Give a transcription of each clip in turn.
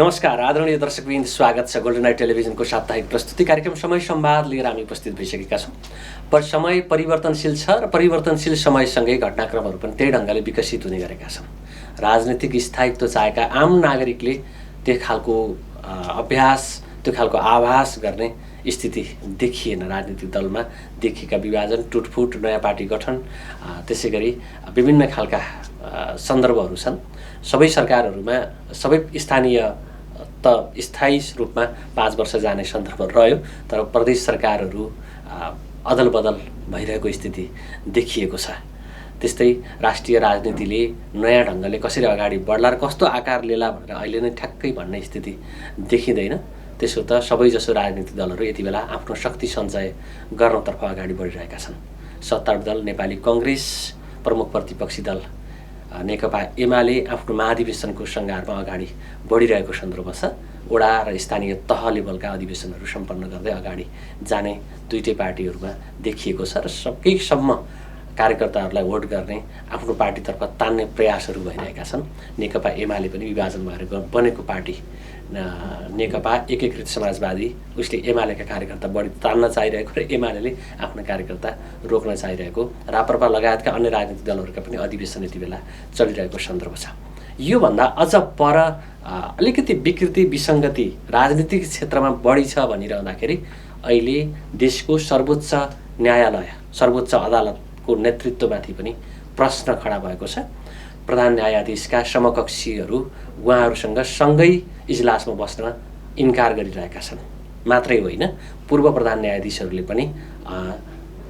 नमस्कार आदरणीय दर्शकवृन्द, स्वागत छ गोल्डन नाइट टेलिभिजनको साप्ताहिक प्रस्तुति कार्यक्रम समय संवाद लिएर हामी उपस्थित भइसकेका छौँ। पर समय परिवर्तनशील छ र परिवर्तनशील समयसँगै घटनाक्रमहरू पनि त्यही ढङ्गले विकसित हुने गरेका छन्। राजनीतिक स्थायित्व चाहेका आम नागरिकले त्यो खालको अभ्यास, त्यो खालको आभास गर्ने स्थिति देखिएन। राजनीतिक दलमा देखिएका विभाजन, टुटफुट, नयाँ पार्टी गठन, त्यसै गरी विभिन्न खालका सन्दर्भहरू छन्। सबै सरकारहरूमा सबै स्थानीय त स्थायी रूपमा 5 वर्ष जाने सन्दर्भ रह्यो, तर प्रदेश सरकारहरू अदल बदल भइरहेको स्थिति देखिएको छ। त्यस्तै राष्ट्रिय राजनीतिले नयाँ ढङ्गले कसरी अगाडि बढ्ला र कस्तो आकार लिएला भनेर अहिले नै ठ्याक्कै भन्ने स्थिति देखिँदैन। त्यसो त सबैजसो राजनीतिक दलहरू यति बेला आफ्नो शक्ति सञ्चय गर्नतर्फ अगाडि बढिरहेका छन्। सत्तारूढ दल नेपाली कङ्ग्रेस, प्रमुख प्रतिपक्षी दल नेकपा एमाले आफ्नो महाधिवेशनको सङ्घारमा अगाडि बढिरहेको सन्दर्भ छ। वडा र स्थानीय तह लेभलका अधिवेशनहरू सम्पन्न गर्दै अगाडि जाने दुईटै पार्टीहरूमा देखिएको छ र सकेसम्म कार्यकर्ताहरूलाई भोट गर्ने, आफ्नो पार्टीतर्फ तान्ने प्रयासहरू भइरहेका छन्। नेकपा एमाले पनि विभाजन भएर बनेको पार्टी नेकपा एकीकृत समाजवादी, उसले एमालेका कार्यकर्ता बढी तान्न चाहिरहेको र एमाले आफ्नो कार्यकर्ता रोक्न चाहिरहेको, राप्रपा लगायतका अन्य राजनीतिक दलहरूका पनि अधिवेशन यति बेला चलिरहेको सन्दर्भ छ। योभन्दा अझ पर अलिकति विकृति विसङ्गति राजनीतिक क्षेत्रमा बढी छ भनिरहँदाखेरि अहिले देशको सर्वोच्च न्यायालय, सर्वोच्च अदालतको नेतृत्वमाथि पनि प्रश्न खडा भएको छ। प्रधान न्यायाधीशका समकक्षीहरू उहाँहरूसँग सँगै इजलासमा बस्न इन्कार गरिरहेका छन्। मात्रै होइन, पूर्व प्रधान न्यायाधीशहरूले पनि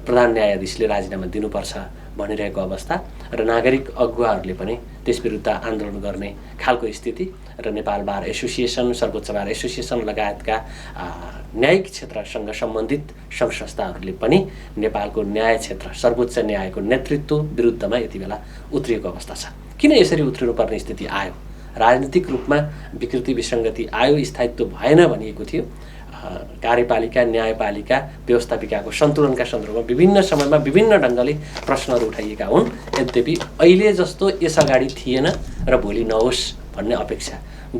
प्रधान न्यायाधीशले राजीनामा दिनुपर्छ भनिरहेको अवस्था र नागरिक अगुवाहरूले पनि त्यसविरुद्ध आन्दोलन गर्ने खालको स्थिति र नेपाल बार एसोसिएसन, सर्वोच्च बार एसोसिएसन लगायतका न्यायिक क्षेत्रसँग सम्बन्धित सङ्घ संस्थाहरूले पनि नेपालको न्याय क्षेत्र, सर्वोच्च न्यायको नेतृत्व विरुद्धमा यति बेला उत्रिएको अवस्था छ। किन यसरी उत्रिनुपर्ने स्थिति आयो? राजनीतिक रूपमा विकृति विसङ्गति आयो, स्थायित्व भएन भनिएको थियो। कार्यपालिका, न्यायपालिका, व्यवस्थापिकाको सन्तुलनका सन्दर्भमा विभिन्न समयमा विभिन्न ढङ्गले प्रश्नहरू उठाइएका हुन्। यद्यपि अहिले जस्तो यसअगाडि थिएन र भोलि नहोस् भन्ने अपेक्षा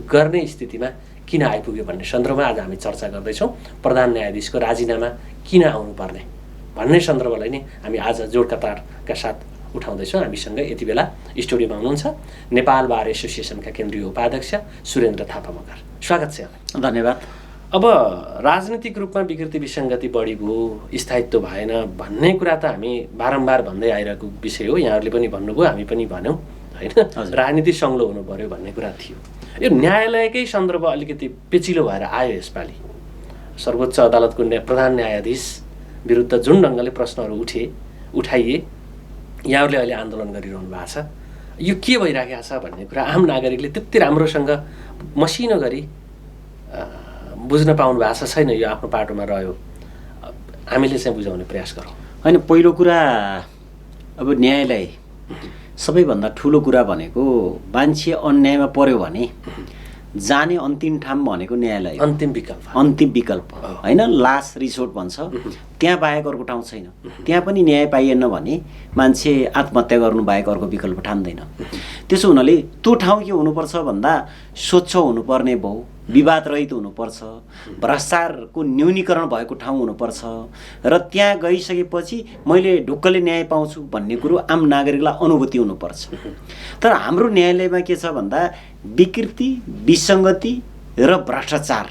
गर्ने स्थितिमा किन आइपुग्यो भन्ने सन्दर्भमा आज हामी चर्चा गर्दैछौँ। प्रधान न्यायाधीशको राजीनामा किन आउनुपर्ने भन्ने सन्दर्भलाई नै हामी आज जोडकतारका साथ उठाउँदैछौँ। हामीसँग यति बेला स्टुडियोमा हुनुहुन्छ नेपाल बार एसोसिएसनका केन्द्रीय उपाध्यक्ष सुरेन्द्र थापा मगर। स्वागत छ। धन्यवाद। अब राजनीतिक रूपमा विकृति विसङ्गति बढी भयो, स्थायित्व भएन भन्ने कुरा त हामी बारम्बार भन्दै आइरहेको विषय हो। यहाँहरूले पनि भन्नुभयो, हामी पनि भन्यौँ, होइन? राजनीति सङ्लो हुनु पर्यो भन्ने कुरा थियो। यो न्यायालयकै सन्दर्भ अलिकति पेचिलो भएर आयो यसपालि। सर्वोच्च अदालतको प्रधान न्यायाधीश विरुद्ध जुन ढङ्गले प्रश्नहरू उठाइए, यहाँहरूले अहिले आन्दोलन गरिरहनु भएको छ। यो के भइरहेको छ भन्ने कुरा आम नागरिकले त्यति राम्रोसँग मसिनो गरी बुझ्न पाउनु भएको छैन। यो आफ्नो पाटोमा रह्यो, हामीले चाहिँ बुझाउने प्रयास गरौँ। होइन, पहिलो कुरा अब न्यायालय सबैभन्दा ठुलो कुरा भनेको मान्छे अन्यायमा पर्यो भने जाने अन्तिम ठाउँ भनेको न्यायालय, अन्तिम विकल्प होइन? लास्ट रिसोर्ट भन्छ, त्यहाँ बाहेक अर्को ठाउँ छैन। त्यहाँ पनि न्याय पाइएन भने मान्छे आत्महत्या गर्नु बाहेक अर्को विकल्प ठान्दैन। त्यसो हुनाले त्यो ठाउँ के हुनुपर्छ भन्दा स्वच्छ हुनुपर्ने भयो, विवाद रहित हुनुपर्छ, भ्रष्टाचारको न्यूनीकरण भएको ठाउँ हुनुपर्छ र त्यहाँ गइसकेपछि मैले ढुक्कले न्याय पाउँछु भन्ने कुरो आम नागरिकलाई अनुभूति हुनुपर्छ। तर हाम्रो न्यायालयमा के छ भन्दा विकृति विसङ्गति र भ्रष्टाचार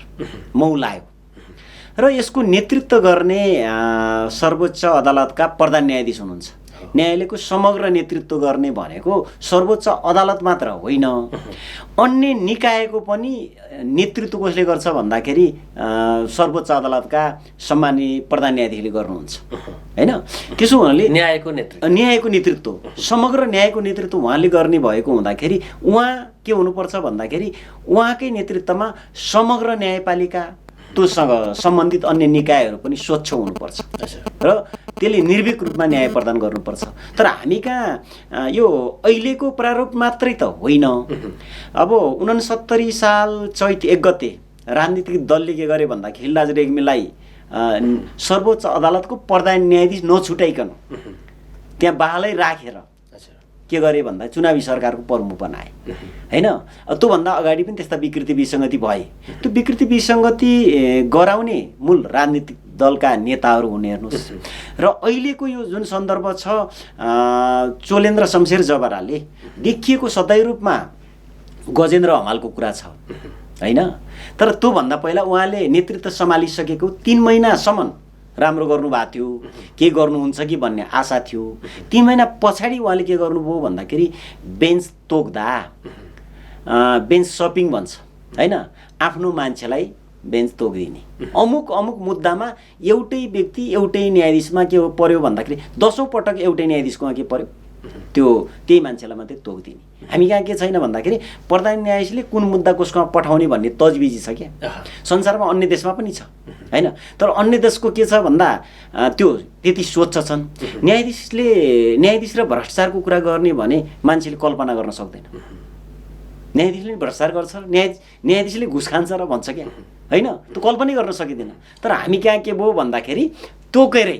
मौलायो र यसको नेतृत्व गर्ने सर्वोच्च अदालतका प्रधान न्यायाधीश हुनुहुन्छ। न्यायालयको समग्र नेतृत्व गर्ने भनेको सर्वोच्च अदालत मात्र होइन, अन्य निकायको पनि नेतृत्व कसले गर्छ भन्दाखेरि सर्वोच्च अदालतका सम्माननीय प्रधान न्यायाधीशले गर्नुहुन्छ, होइन? त्यसो हुनाले न्यायको नेतृत्व समग्र न्यायको नेतृत्व उहाँले गर्ने भएको हुँदाखेरि उहाँ के हुनुपर्छ भन्दाखेरि उहाँकै नेतृत्वमा समग्र न्यायपालिका, त्योसँग सम्बन्धित अन्य निकायहरू पनि स्वच्छ हुनुपर्छ र त्यसले निर्भीक रूपमा न्याय प्रदान गर्नुपर्छ। तर हामी कहाँ यो अहिलेको प्रारूप मात्रै त होइन। अब 69 साल चैत 1 गते राजनीतिक दलले के गरे भन्दा खिलराज रेग्मीलाई सर्वोच्च अदालतको प्रधान न्यायाधीश नछुटाइकन त्यहाँ बहालै राखेर के गरे भन्दा चुनावी सरकारको प्रमुख बनाए हैन। त्योभन्दा अगाडि पनि त्यस्ता विकृति विसङ्गति भए। त्यो विकृति विसङ्गति गराउने मूल राजनीतिक दलका नेताहरू हुने हेर्नुहोस्। र अहिलेको यो जुन सन्दर्भ छ चोलेन्द्र शमशेर जबराले देखिएको सतै रूपमा गजेन्द्र हमालको कुरा छ हैन। तर त्योभन्दा पहिला उहाँले नेतृत्व सम्हालिसकेको 3 महिनासम्म राम्रो गर्नुभएको थियो, के गर्नुहुन्छ कि भन्ने आशा थियो। 3 महिना पछाडि उहाँले के गर्नुभयो भन्दाखेरि बेन्च तोक्दा बेन्च सपिङ भन्छ हैन, आफ्नो मान्छेलाई बेन्च तोकिदिने। अमुक मुद्दामा एउटै व्यक्ति एउटै न्यायाधीशमा के पर्यो भन्दाखेरि 10औं पटक एउटै न्यायाधीशकोमा के पर्यो त्यो त्यही मान्छेलाई मात्रै तोकिदिने। हामी कहाँ के छैन भन्दाखेरि प्रधान न्यायाधीशले कुन मुद्दा कसकोमा पठाउने भन्ने तजबिजी छ क्या। संसारमा अन्य देशमा पनि छ हैन। तर अन्य देशको के छ भन्दा त्यो त्यति स्वच्छ छन्। न्यायाधीश र भ्रष्टाचारको कुरा गर्ने भने मान्छेले कल्पना गर्न सक्दैन। न्यायाधीशले भ्रष्टाचार गर्छ, न्यायाधीशले घुस खान्छ र भन्छ क्या हैन, त्यो कल्पनै गर्न सकिँदैन। तर हामी कहाँ के भयो भन्दाखेरि तोकेरै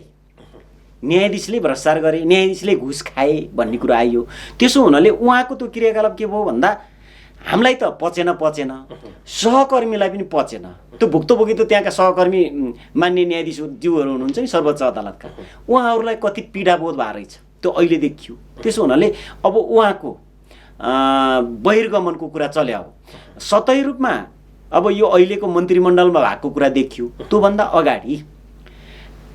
न्यायाधीशले भ्रष्टाचार गरे, न्यायाधीशले घुस खाए भन्ने कुरा आइयो। त्यसो हुनाले उहाँको त्यो क्रियाकलाप के भयो भन्दा हामीलाई त पचेन, सहकर्मीलाई पनि पचेन। त्यो भुक्तभोगी त त्यहाँका सहकर्मी मान्य न्यायाधीशज्यूहरू हुनुहुन्छ नि सर्वोच्च अदालतका, उहाँहरूलाई कति पीडाबोध भएको रहेछ त्यो अहिले देखियो। त्यसो हुनाले अब उहाँको बहिर्गमनको कुरा चल्या हो। सतै रूपमा अब यो अहिलेको मन्त्रीमण्डलमा भएको कुरा देखियो। त्योभन्दा अगाडि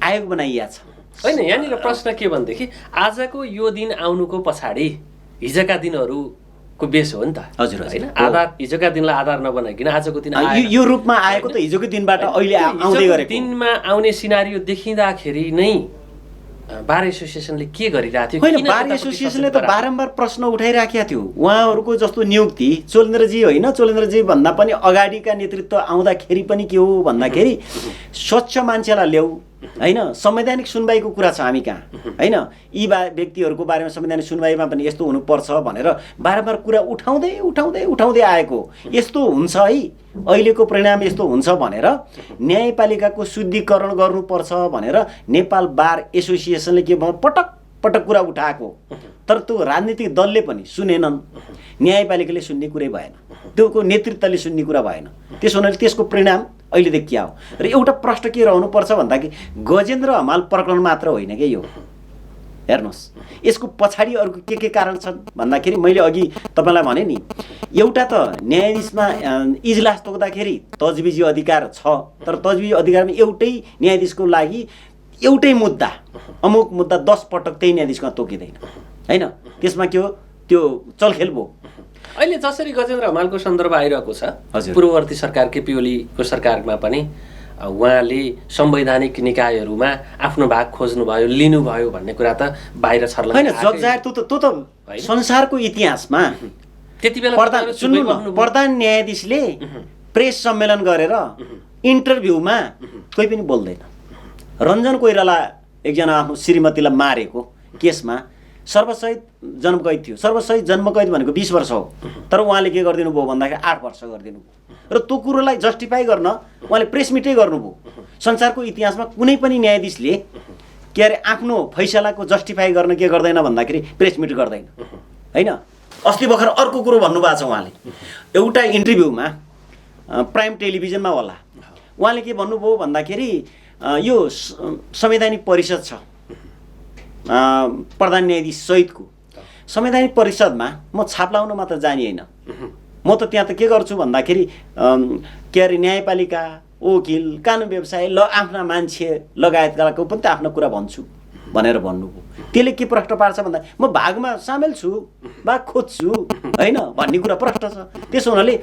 आयोग बनाइया छ होइन। यहाँनिर प्रश्न के भनेदेखि आजको यो दिन आउनुको पछाडि हिजोका दिनहरूको बेस हो नि त। हजुर होइन, आधार हिजोका दिनलाई आधार नबनाइकन आजको दिन यो रूपमा आएको त हिजोको दिनबाट अहिले आउँदै गरेको दिनमा आउने सिनारियो देखिँदाखेरि नै बार एसोसिएसनले के गरिरहेको थियो? होइन, बार एसोसिएसनले त बारम्बार प्रश्न उठाइराखेका थियो। उहाँहरूको जस्तो नियुक्ति चोलेन्द्रजी होइन, चोलेन्द्रजी भन्दा पनि अगाडिका नेतृत्व आउँदाखेरि पनि के हो भन्दाखेरि स्वच्छ मान्छेलाई ल्याऊ हैन, संवैधानिक सुनवाईको कुरा छ हामी कहाँ हैन। यी व्यक्तिहरूको बारेमा संवैधानिक सुनवाईमा पनि यस्तो हुनुपर्छ भनेर बारम्बार कुरा उठाउँदै आएको। यस्तो हुन्छ है, अहिलेको परिणाम यस्तो हुन्छ भनेर न्यायपालिकाको शुद्धिकरण गर्नुपर्छ भनेर नेपाल बार एसोसिएसनले के पटक कुरा उठाएको। तर त्यो राजनीतिक दलले पनि सुनेनन्, न्यायपालिकाले सुन्ने कुरै भएन, त्योको नेतृत्वले सुन्ने कुरा भएन। त्यसो हुनाले त्यसको परिणाम अहिले देखिया हो। र एउटा प्रश्न के रहनुपर्छ भन्दाखेरि गजेन्द्र हमाल प्रकरण मात्र होइन क्या यो। हेर्नुहोस्, यसको पछाडि अरूको के कारण छन् भन्दाखेरि मैले अघि तपाईँलाई भने नि, एउटा त न्यायाधीशमा इजलास तोक्दाखेरि तजबिजी अधिकार छ, तर तजबिजी अधिकारमा एउटै न्यायाधीशको लागि एउटै मुद्दा अमुक मुद्दा 10 पटक त्यही न्यायाधीशमा तोकिँदैन हैन। त्यसमा के हो, त्यो चलखेल भयो। अहिले जसरी गजेन्द्र हमालको सन्दर्भ आइरहेको छ, पूर्ववर्ती सरकार केपी ओलीको सरकारमा पनि उहाँले संवैधानिक निकायहरूमा आफ्नो भाग खोज्नुभयो, लिनुभयो भन्ने कुरा त बाहिर छर्लङ्ग होइन। जगजाहेर त्यो त संसारको इतिहासमा त्यति बेला प्रधान न्यायाधीशले प्रेस सम्मेलन गरेर इन्टरभ्यूमा कोही पनि बोल्दैन। रञ्जन कोइराला एकजना आफ्नो श्रीमतीलाई मारेको केसमा सर्वसहित जन्मकैद थियो। सर्वसहित जन्मकैद भनेको 20 वर्ष हो, तर उहाँले के गरिदिनु भयो भन्दाखेरि 8 वर्ष गरिदिनु भयो। र त्यो कुरोलाई जस्टिफाई गर्न उहाँले प्रेस मिटै गर्नुभयो। संसारको इतिहासमा कुनै पनि न्यायाधीशले के अरे आफ्नो फैसलाको जस्टिफाई गर्न के गर्दैन भन्दाखेरि प्रेस मिट गर्दैन हैन। अस्ति भर्खर अर्को कुरो भन्नुभएको छ उहाँले एउटा इन्टरभ्यूमा, प्राइम टेलिभिजनमा होला, उहाँले के भन्नुभयो भन्दाखेरि यो संवैधानिक परिषद छ प्रधान न्यायाधीश सहितको, संवैधानिक परिषदमा म छाप लाउन मात्र जाने होइन, म त त्यहाँ त के गर्छु भन्दाखेरि के अरे न्यायपालिका, वकिल, कानुन व्यवसाय आफ्ना मान्छे लगायतकाको पनि त आफ्नो कुरा भन्छु भनेर भन्नुभयो। त्यसले के प्रश्न पार्छ भन्दा म भागमा सामेल छु, भाग खोज्छु हैन भन्ने कुरा प्रश्न छ। त्यसो हुनाले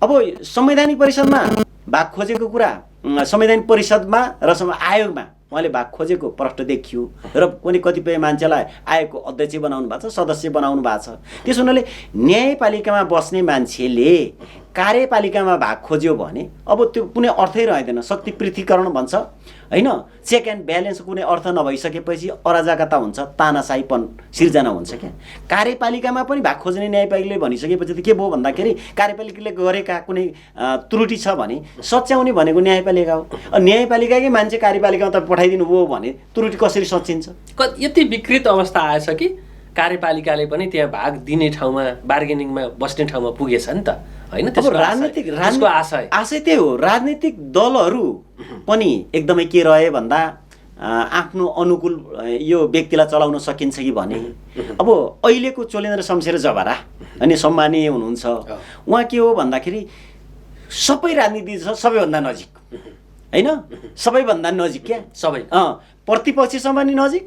अब संवैधानिक परिषदमा भाग खोजेको कुरा, संवैधानिक परिषदमा र आयोगमा उहाँले भाग खोजेको प्रश्न देखियो र कुनै कतिपय मान्छेलाई आयोगको अध्यक्ष बनाउनु भएको छ, सदस्य बनाउनु भएको छ। त्यसो हुनाले न्यायपालिकामा बस्ने मान्छेले कार्यपालिकामा भाग खोज्यो भने अब त्यो कुनै अर्थै रहेदैन। शक्ति पृथकीकरण भन्छ हैन, चेक एन्ड ब्यालेन्स कुनै अर्थ नभइसकेपछि अराजकता हुन्छ, तानाशाहीपन सिर्जना हुन्छ क्या। कार्यपालिकामा पनि भाग खोज्ने न्यायपालिकाले भनिसकेपछि त के भयो भन्दाखेरि कार्यपालिकाले गरेका कुनै त्रुटि छ भने सच्याउने भनेको न्यायपालिका हो। न्यायपालिकाकै मान्छे कार्यपालिकामा त पठाइदिनु भयो भने त्रुटि कसरी सचिन्छ? यति विकृत अवस्था आएछ कि कार्यपालिकाले पनि त्यहाँ भाग दिने ठाउँमा बार्गेनिङमा बस्ने ठाउँमा पुगेछ नि त होइन त्यसको आशय त्यही हो। राजनीतिक दलहरू पनि एकदमै के रहे भन्दा आफ्नो अनुकूल यो व्यक्तिलाई चलाउन सकिन्छ कि भने अब अहिलेको चोलेन्द्र शमशेर जबरा अनि सम्मानीय हुनुहुन्छ उहाँ के हो भन्दाखेरि सबै राजनीति छ सबैभन्दा नजिक होइन सबैभन्दा नजिक क्या सबै प्रतिपक्षसँग पनि नजिक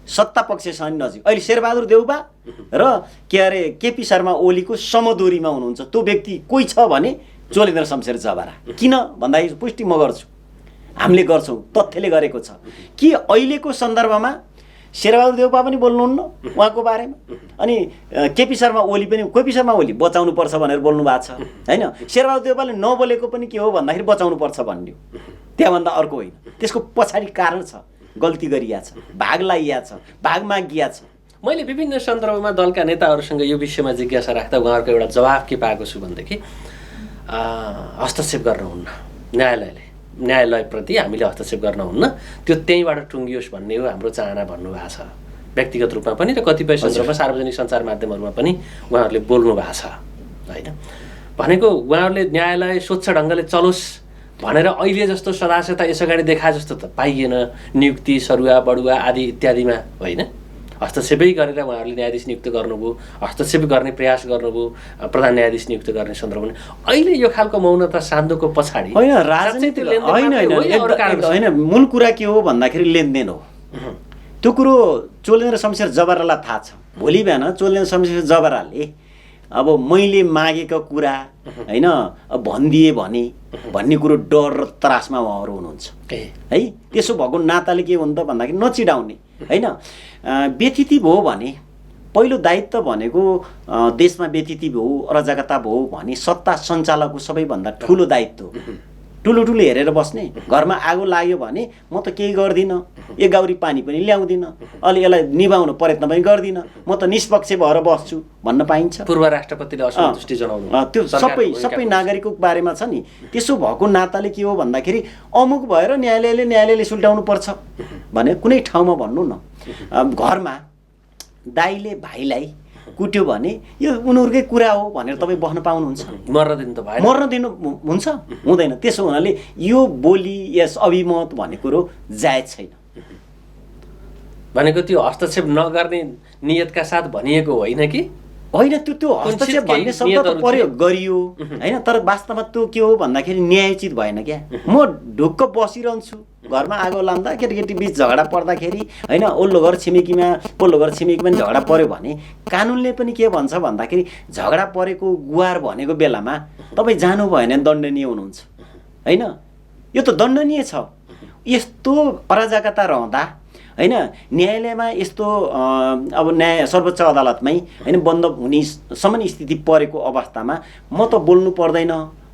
सत्ता पक्षसँग पनि नजिक। अहिले शेरबहादुर देउबा र के अरे केपी शर्मा ओलीको समदूरीमा हुनुहुन्छ त्यो व्यक्ति कोही छ भने चोलेन्द्र शमशेर जबरा। किन भन्दाखेरि पुष्टि म गर्छु हामीले गर्छौँ तथ्यले गरेको छ कि अहिलेको सन्दर्भमा शेरबहादुर देउबा पनि बोल्नुहुन्न उहाँको बारेमा अनि केपी शर्मा ओली बचाउनु पर्छ भनेर बोल्नु भएको छ होइन। शेरबहादुर देउबाले नबोलेको पनि के हो भन्दाखेरि बचाउनु पर्छ भन्ने त्यहाँभन्दा अर्को होइन। त्यसको पछाडि कारण छ गल्ती गरिया छ भाग लाइया छ भाग मागिया छ। मैले विभिन्न सन्दर्भमा दलका नेताहरूसँग यो विषयमा जिज्ञासा राख्दा उहाँहरूको एउटा जवाफ के पाएको छु भनेदेखि हस्तक्षेप गर्नुहुन्न न्यायालयप्रति हामीले हस्तक्षेप गर्नुहुन्न त्यो त्यहीँबाट टुङ्गियोस् भन्ने हो हाम्रो चाहना भन्नुभएको छ व्यक्तिगत रूपमा पनि र कतिपय सन्दर्भमा सार्वजनिक सञ्चार माध्यमहरूमा पनि उहाँहरूले बोल्नु भएको छ होइन। भनेको उहाँहरूले न्यायालय स्वच्छ ढङ्गले चलोस् भनेर अहिले जस्तो सदास्यता यस अगाडि देखाए जस्तो त पाइएन। नियुक्ति सरुवा बढुवा आदि इत्यादिमा होइन हस्तक्षेपै गरेर उहाँहरूले न्यायाधीश नियुक्त गर्नुभयो हस्तक्षेप गर्ने प्रयास गर्नुभयो प्रधान न्यायाधीश नियुक्त गर्ने सन्दर्भमा अहिले यो खालको मौनता सान्दोको पछाडि होइन राजनीति होइन मूल कुरा के हो भन्दाखेरि लेनदेन हो। त्यो कुरो चोलेन्द्र शमशेर जबरालाई थाहा छ। भोलि बिहान चोलेन्द्र शमशेर जबराले अब मैले मागेको कुरा होइन भनिदिए भने भन्ने कुरो डर र त्रासमा उहाँहरू हुनुहुन्छ है। त्यसो भएको नाताले के हुन्छ भन्दाखेरि नचिडाउने होइन। व्यतिथि भयो भने पहिलो दायित्व भनेको देशमा व्यतिथि भयो अराजकता भयो भने सत्ता सञ्चालकको सबैभन्दा ठुलो दायित्व ठुलो हेरेर बस्ने। घरमा आगो लाग्यो भने म त केही गर्दिनँ एक गाउरी पानी पनि ल्याउँदिनँ अलि यसलाई निभाउन प्रयत्न पनि गर्दिनँ म त निष्पक्ष भएर बस्छु भन्न पाइन्छ। पूर्व राष्ट्रपतिले असन्तुष्टि जनाउनु त्यो सबै नागरिकको बारेमा छ नि। त्यसो भएको नाताले के हो भन्दाखेरि अमुक भएर न्यायालयले सुल्टाउनु पर्छ भने कुनै ठाउँमा भन्नु न घरमा दाइले भाइलाई कुट्यो भने यो उनीहरूकै कुरा हो भनेर तपाईँ बस्न पाउनुहुन्छ? मर्न दिनु हुन्छ हुँदैन। त्यसो हुनाले यो बोली यस अभिमत भन्ने कुरो जायज छैन। भनेको त्यो हस्तक्षेप नगर्ने नियतका साथ भनिएको होइन कि होइन त्यो हस्तक्षेप भन्ने शब्द त प्रयोग गरियो होइन तर वास्तवमा त्यो के हो भन्दाखेरि न्यायोचित भएन क्या। म ढुक्क बसिरहन्छु घरमा आगो लाउँदा केटी बिच झगडा पर्दाखेरि होइन पल्लो घर छिमेकीमा पनि झगडा पर्यो भने कानुनले पनि के भन्छ भन्दाखेरि झगडा परेको गुहार भनेको बेलामा तपाईँ जानु भएन दण्डनीय हुनुहुन्छ होइन। यो त दण्डनीय छ। यस्तो अराजकता रहँदा होइन न्यायालयमा यस्तो अब न्याय सर्वोच्च अदालतमै होइन बन्द हुने सम्म स्थिति परेको अवस्थामा म त बोल्नु पर्दैन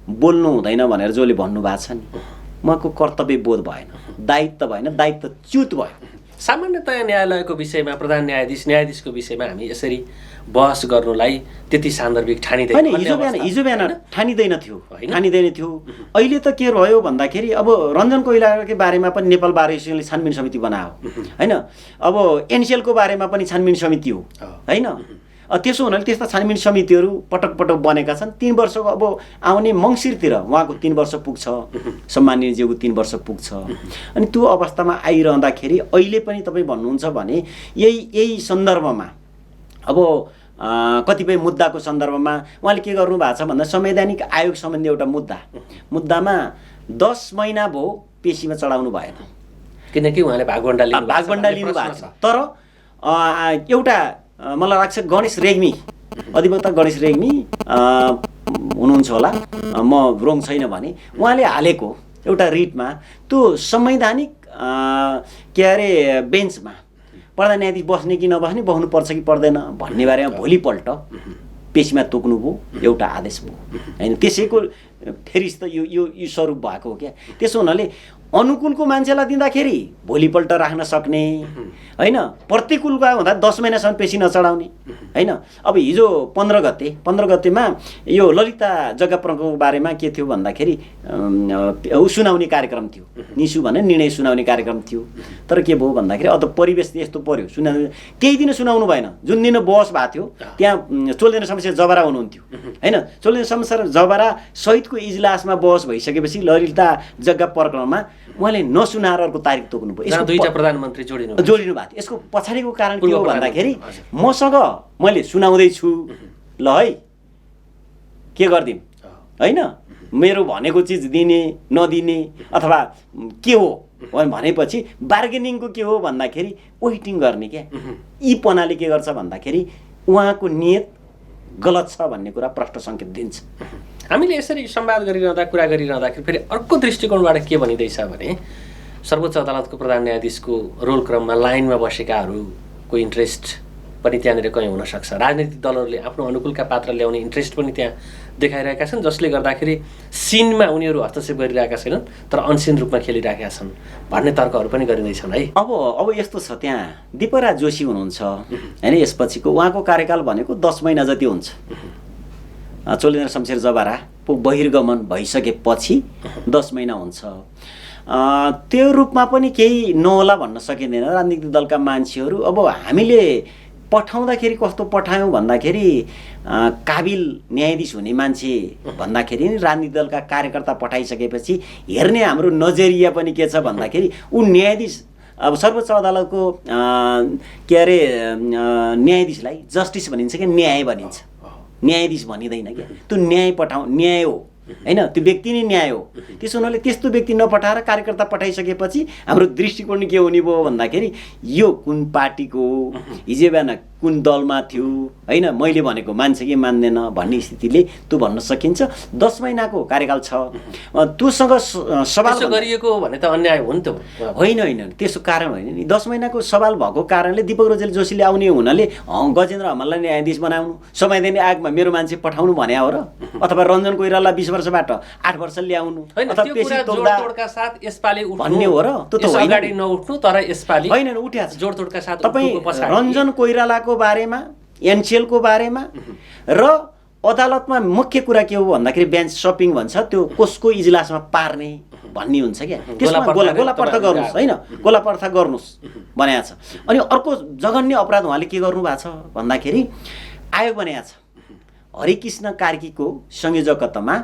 बोल्नु हुँदैन भनेर जसले भन्नुभएको छ नि उहाँको कर्तव्य बोध भएन दायित्व भएन दायित्व च्युत भयो। सामान्यतया न्यायालयको विषयमा प्रधान न्यायाधीशको विषयमा हामी यसरी बहस गर्नुलाई त्यति सान्दर्भिक ठानिँदैन। हिजो बिहान ठानिँदैन थियो। अहिले त के रह्यो भन्दाखेरि अब रञ्जन कोइरालाकै बारेमा पनि नेपाल बार एसोसिएसनले छानबिन समिति बनायो होइन। अब एनसिएलको बारेमा पनि छानबिन समिति हो होइन। त्यसो हुनाले त्यस्ता छानबिन समितिहरू पटक बनेका छन्। 3 वर्षको अब आउने मङ्सिरतिर उहाँको 3 वर्ष पुग्छ सम्मानीयज्यूको 3 वर्ष पुग्छ। अनि त्यो अवस्थामा आइरहँदाखेरि अहिले पनि तपाईँ भन्नुहुन्छ भने यही सन्दर्भमा अब कतिपय मुद्दाको सन्दर्भमा उहाँले के गर्नु भएको छ भन्दा संवैधानिक आयोग सम्बन्धी एउटा मुद्दामा 10 महिना भयो पेशीमा चढाउनु भएन किनकि उहाँले भागभण्डा लिनु भएको छ। तर एउटा मलाई लाग्छ गणेश रेग्मी अधिवक्ता गणेश रेग्मी हुनुहुन्छ होला म रोङ छैन भने उहाँले हालेको एउटा रिटमा त्यो संवैधानिक के अरे बेन्चमा प्रधान न्यायाधीश बस्ने कि नबस्ने बस्नुपर्छ कि पर्दैन भन्ने बारेमा भोलिपल्ट पेशीमा तोक्नुभयो एउटा आदेश भयो होइन। त्यसैको फेरि त यो स्वरूप भएको हो क्या। त्यसो हुनाले अनुकूलको मान्छेलाई दिँदाखेरि भोलिपल्ट राख्न सक्ने होइन, प्रतिकूलका हुँदा 10 महिनासम्म पेशी नचढाउने होइन। अब हिजो 15 गतेमा यो ललिता जग्गाप्रको बारेमा के थियो भन्दाखेरि सुनाउने कार्यक्रम थियो, निसु भने निर्णय सुनाउने कार्यक्रम थियो। तर के भयो भन्दाखेरि अब त परिवेश यस्तो पर्यो, त्यही दिन सुनाउनु भएन। जुन दिन बहस भएको थियो त्यहाँ चोलेन्द्र शमशेर जबरा हुनुहुन्थ्यो होइन। चोलेन्द्र शमशेर जबरा सहितको इजलासमा बहस भइसकेपछि ललिता जग्गा प्रकरणमा उहाँले नसुनाएर अर्को तारिक तोक्नु भयो। दुईटा प्रधानमन्त्री जोडिनु भएको थियो। यसको पछाडिको कारण के हो भन्दाखेरि मसँग मैले सुनाउँदैछु ल है के गरिदिउँ होइन, मेरो भनेको चिज दिने नदिने अथवा के हो भनेपछि बार्गेनिङको के हो भन्दाखेरि वेटिङ गर्ने क्या। यी पनाले के गर्छ भन्दाखेरि उहाँको नियत गलत छ भन्ने कुरा प्रष्ट सङ्केत दिन्छ। हामीले यसरी संवाद गरिरहँदा कुरा गरिरहँदाखेरि फेरि अर्को दृष्टिकोणबाट के भनिँदैछ भने सर्वोच्च अदालतको प्रधान न्यायाधीशको रोल क्रममा लाइनमा बसेकाहरूको इन्ट्रेस्ट पनि त्यहाँनिर कहीँ हुनसक्छ। राजनीतिक दलहरूले आफ्नो अनुकूलका पात्र ल्याउने इन्ट्रेस्ट पनि त्यहाँ देखाइरहेका छन्, जसले गर्दाखेरि सिनमा उनीहरू हस्तक्षेप गरिरहेका छैनन् तर अनसिन रूपमा खेलिरहेका छन् भन्ने तर्कहरू पनि गरिँदैछन् है। अब यस्तो छ, त्यहाँ दीपराज जोशी हुनुहुन्छ होइन, यसपछिको उहाँको कार्यकाल भनेको 10 महिना जति हुन्छ। चोलेन्द्र शमशेर जबरा बहिर्गमन भइसकेपछि 10 महिना हुन्छ। त्यो रूपमा पनि केही नहोला भन्न सकिँदैन। राजनीतिक दलका मान्छेहरू अब हामीले पठाउँदाखेरि कस्तो पठायौँ भन्दाखेरि काबिल न्यायाधीश हुने मान्छे भन्दाखेरि राजनीतिक दलका कार्यकर्ता पठाइसकेपछि हेर्ने हाम्रो नजरिया पनि के छ भन्दाखेरि ऊ न्यायाधीश अब सर्वोच्च अदालतको के अरे न्यायाधीशलाई जस्टिस भनिन्छ क्या, न्याय भनिन्छ, न्यायाधीश भनिँदैन क्या। त्यो न्याय हो होइन, त्यो व्यक्ति नै न्याय हो। त्यसो हुनाले त्यस्तो व्यक्ति नपठाएर कार्यकर्ता पठाइसकेपछि हाम्रो दृष्टिकोण के हुने भयो भन्दाखेरि यो कुन पार्टीको हिजो बिहान कुन दलमा थियो होइन, मैले भनेको मान्छे कि मान्दैन भन्ने स्थितिले त्यो भन्न सकिन्छ। 10 महिनाको कार्यकाल छ, त्योसँग सवाल गरिएको हो भने त अन्याय हो नि त। होइन त्यसो कारण होइन नि। 10 महिनाको सवाल भएको कारणले दीपक रोजेल जोशीले आउने हुनाले गजेन्द्र हमाललाई न्यायाधीश बनाउनु, संवैधानिक आयोगमा मेरो मान्छे पठाउनु भने हो र, अथवा रञ्जन कोइराला 20 वर्षबाट 8 वर्ष ल्याउनु अथवा पेशी तोड्का साथ यसपालि भन्ने हो र। त्यो त अगाडि नउठ्नु तर यसपालि होइन उठ्या जोडतोडका साथ तपाईँ रञ्जन कोइरालाको बारेमा, एनसीएलको बारेमा र अदालतमा मुख्य कुरा के हो भन्दाखेरि बेन्च सपिङ भन्छ, त्यो कसको इजलासमा पार्ने भन्ने हुन्छ क्या। त्यसमा गोलापर्था गर्नुहोस् होइन, गोलापर्था गर्नुहोस् भनेको छ। अनि अर्को जघन्य अपराध उहाँले के गर्नु भएको छ भन्दाखेरि आयोग बनाएको छ। हरिकृष्ण कार्कीको संयोजकत्वमा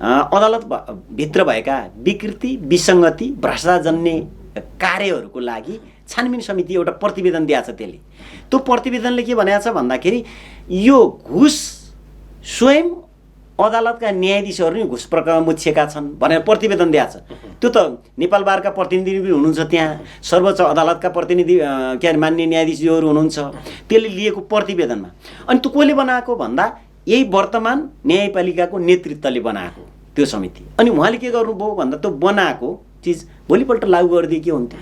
अदालतभित्र भएका विकृति, विसङ्गति, भ्रष्टाचारजन्य कार्यहरूको लागि छानबिन समिति एउटा प्रतिवेदन दिएको छ। त्यसले त्यो प्रतिवेदनले के भनेको छ भन्दाखेरि यो घुस स्वयं अदालतका न्यायाधीशहरू नै घुस प्रकरणमा मुछिएका छन् भनेर प्रतिवेदन दिएको छ। त्यो त नेपाल बारका प्रतिनिधि पनि हुनुहुन्छ, त्यहाँ सर्वोच्च अदालतका प्रतिनिधि के अरे मान्य न्यायाधीशहरू हुनुहुन्छ, त्यसले लिएको प्रतिवेदनमा। अनि त्यो कसले बनाएको भन्दा यही वर्तमान न्यायपालिकाको नेतृत्वले बनाएको त्यो समिति। अनि उहाँले के गर्नुभयो भन्दा त्यो बनाएको चिज भोलिपल्ट लागू गरिदिए के हुन्थ्यो,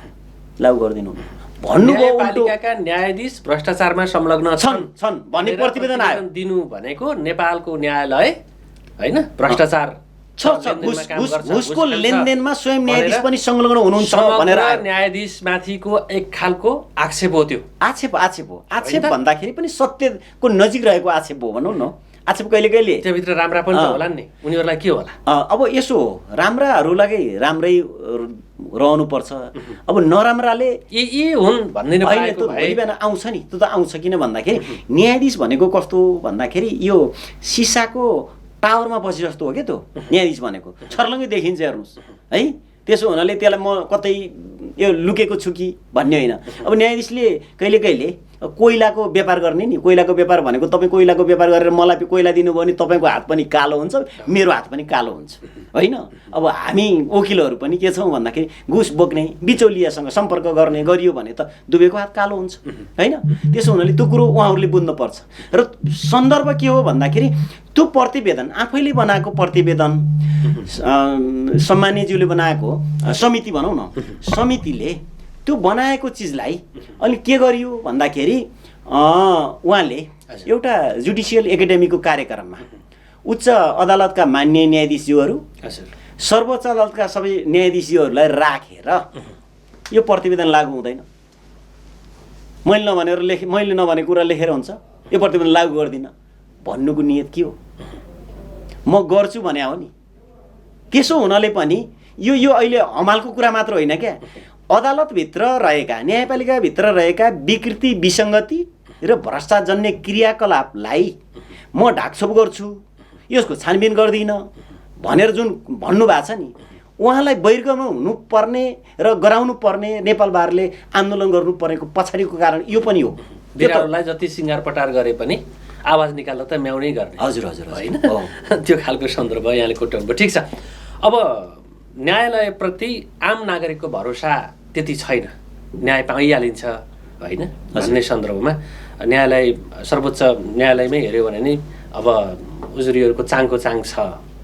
लागू गरिदिनु भन्नुभयो। न्यायपालिकाका न्यायाधीश भ्रष्टाचारमा संलग्न छन् भन्ने प्रतिवेदन आयो। दिनु भनेको नेपालको न्यायालय होइन, भ्रष्टाचार घुसको लेनदेनमा स्वयं न्यायाधीश पनि संलग्न हुनुहुन्छ भनेर न्यायाधीश माथिको एक खालको आक्षेप हो। त्यो आक्षेप भन्दाखेरि पनि सत्यको नजिक रहेको आक्षेप हो भनौँ न। आक्षेप कहिले कहिले त्यहाँभित्र राम्रा पनि होला नि, उनीहरूलाई के होला। अब यसो राम्राहरूलाई राम्रै रहनुपर्छ, अब नराम्राले यी हुन् भन्ने बिहान आउँछ नि। त्यो त आउँछ किन भन्दाखेरि न्यायाधीश भनेको कस्तो भन्दाखेरि यो सिसाको टावरमा बसे जस्तो हो क्या त्यो न्यायाधीश भनेको, छर्लङ्गै देखिन्छ हेर्नुहोस् है। त्यसो हुनाले त्यसलाई म कतै यो लुकेको छु कि भन्ने होइन। अब न्यायाधीशले कहिले कहिले कोइलाको व्यापार गर्ने नि, कोइलाको व्यापार भनेको तपाईँ कोइलाको व्यापार गरेर मलाई कोइला दिनुभयो भने तपाईँको हात पनि कालो हुन्छ, मेरो हात पनि कालो हुन्छ होइन। अब हामी वकिलहरू पनि के छौँ भन्दाखेरि घुस बोक्ने बिचौलियासँग सम्पर्क गर्ने गरियो भने त दुवैको हात कालो हुन्छ होइन। त्यसो हुनाले त्यो कुरो उहाँहरूले बुझ्नुपर्छ। र सन्दर्भ के हो भन्दाखेरि त्यो प्रतिवेदन आफैले बनाएको प्रतिवेदन, सम्मानीयज्यूले बनाएको समिति भनौँ न, समितिले त्यो बनाएको चिजलाई अनि के गरियो भन्दाखेरि उहाँले एउटा जुडिसियल एकाडेमीको कार्यक्रममा उच्च अदालतका मान्य न्यायाधीशज्यूहरू हजुर सर्वोच्च अदालतका सबै न्यायाधीशज्यूहरूलाई राखेर यो प्रतिवेदन लागू हुँदैन, मैले नभनेको कुरा लेखेर हुन्छ, यो प्रतिवेदन लागू गर्दिनँ भन्नुको नियत के हो? म गर्छु भने हो नि। त्यसो हुनाले पनि यो अहिले हमालको कुरा मात्र होइन क्या, अदालतभित्र रहेका न्यायपालिकाभित्र रहेका विकृति विसङ्गति र भ्रष्टाजन्य क्रियाकलापलाई म ढाकछोप गर्छु, यसको छानबिन गर्दिनँ भनेर जुन भन्नुभएको छ नि, उहाँलाई बहिर्गमन हुनुपर्ने र गराउनु पर्ने नेपाल बारले आन्दोलन गर्नुपर्नेको पछाडिको कारण यो पनि हो। बिरालोलाई जति सिँगार पटार गरे पनि आवाज निकाल्दा त म्याउनै गर्ने। हजुर हजुर होइन त्यो खालको सन्दर्भ यहाँले कोट्याउनु। ठिक छ, अब न्यायालयप्रति आम नागरिकको भरोसा त्यति छैन, न्याय पाइहालिन्छ होइन भन्ने सन्दर्भमा न्यायालय सर्वोच्च न्यायालयमै हेऱ्यो भने नि अब उजुरीहरूको चाङको चाङ छ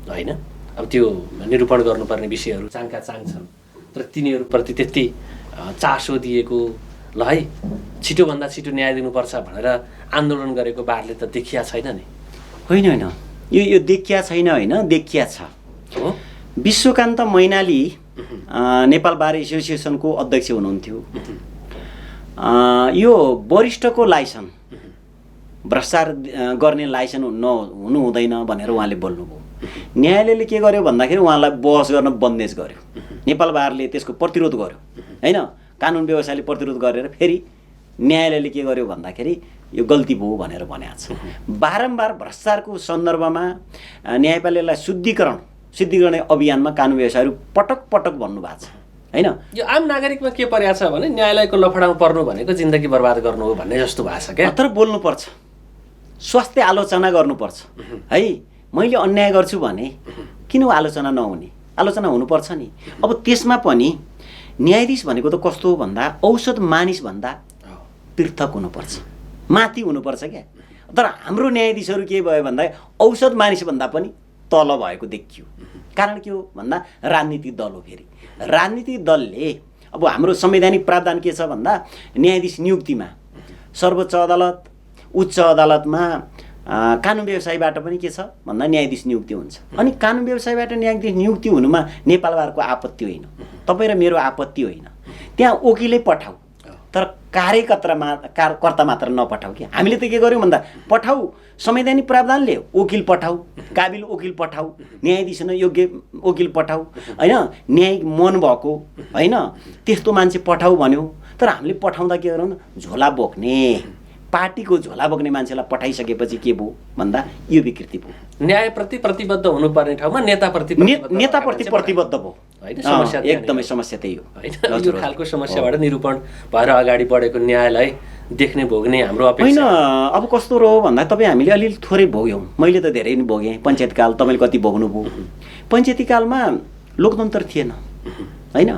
होइन। अब त्यो निरूपण गर्नुपर्ने विषयहरू चाङका चाङ छन्, तर तिनीहरूप्रति त्यति चासो दिएको ल है छिटोभन्दा छिटो न्याय दिनुपर्छ भनेर आन्दोलन गरेको बारले त देखिया छैन नि। होइन यो देखिया छैन होइन, देखिया छ हो। विश्वकान्त मैनाली नेपाल बार एसोसिएसनको अध्यक्ष हुनुहुन्थ्यो। यो वरिष्ठको लाइसन भ्रष्टाचार गर्ने लाइसन हुनु हुँदैन भनेर उहाँले बोल्नुभयो। न्यायालयले के गर्यो भन्दाखेरि उहाँलाई बहस गर्न बन्देज गर्यो, नेपाल बारले त्यसको प्रतिरोध गर्यो होइन, कानुन व्यवस्थाले प्रतिरोध गरेर फेरि न्यायालयले के गर्यो भन्दाखेरि यो गल्ती भयो भनेर भनेको छ। बारम्बार भ्रष्टाचारको सन्दर्भमा न्यायपालिकालाई शुद्धिकरण अभियानमा कानुन व्यवसायहरू पटक पटक भन्नुभएको छ होइन। यो आम नागरिकमा के परेको छ भने न्यायालयको लफडामा पर्नु भनेको जिन्दगी बर्बाद गर्नु हो भन्ने जस्तो भएको छ क्या। तर बोल्नुपर्छ, स्वास्थ्य आलोचना गर्नुपर्छ है। मैले अन्याय गर्छु भने किन आलोचना नहुने? आलोचना हुनुपर्छ नि। अब त्यसमा पनि न्यायाधीश भनेको त कस्तो हो भन्दा औसत मानिसभन्दा पृथक हुनुपर्छ, माथि हुनुपर्छ क्या। तर हाम्रो न्यायाधीशहरू के भयो भन्दा औसत मानिसभन्दा पनि तल भएको देखियो। कारण के हो भन्दा राजनीतिक दल हो। फेरि राजनीतिक दलले अब हाम्रो संवैधानिक प्रावधान के छ भन्दा न्यायाधीश नियुक्तिमा सर्वोच्च अदालत उच्च अदालतमा कानुन व्यवसायबाट पनि के छ भन्दा न्यायाधीश नियुक्ति हुन्छ। अनि कानुन व्यवसायबाट न्यायाधीश नियुक्ति हुनुमा नेपाल बारको आपत्ति होइन, तपाईँ र मेरो आपत्ति होइन। त्यहाँ वकिलै पठाऊ, तर कार्यकर्ता मात्र नपठाऊ कि। हामीले त के गर्यौँ भन्दा पठाऊ, संवैधानिक प्रावधानले वकिल पठाऊ, काबिल वकिल पठाऊ, न्यायाधीश योग्य वकिल पठाऊ होइन, न्यायिक मन भएको होइन त्यस्तो मान्छे पठाऊ भन्यो। तर हामीले पठाउँदा के गरौँ, झोला बोक्ने पार्टीको झोला बोक्ने मान्छेलाई पठाइसकेपछि के भयो भन्दा यो विकृति भयो। न्यायप्रति प्रतिबद्ध हुनुपर्ने ठाउँमा नेताप्रति प्रतिबद्ध भयो होइन। समस्या एकदमै समस्या त्यही हो होइन। यो खालको समस्याबाट निरूपण भएर अगाडि बढेको न्यायलाई देख्ने भोग्ने हाम्रो अपेक्षा होइन। अब कस्तो रह्यो भन्दा तपाईँ हामीले अलिअलि थोरै भोग्यौँ, मैले त धेरै नै भोगेँ। पञ्चायतकाल तपाईँले कति भोग्नुभयो? पञ्चायतीकालमा लोकतन्त्र थिएन होइन,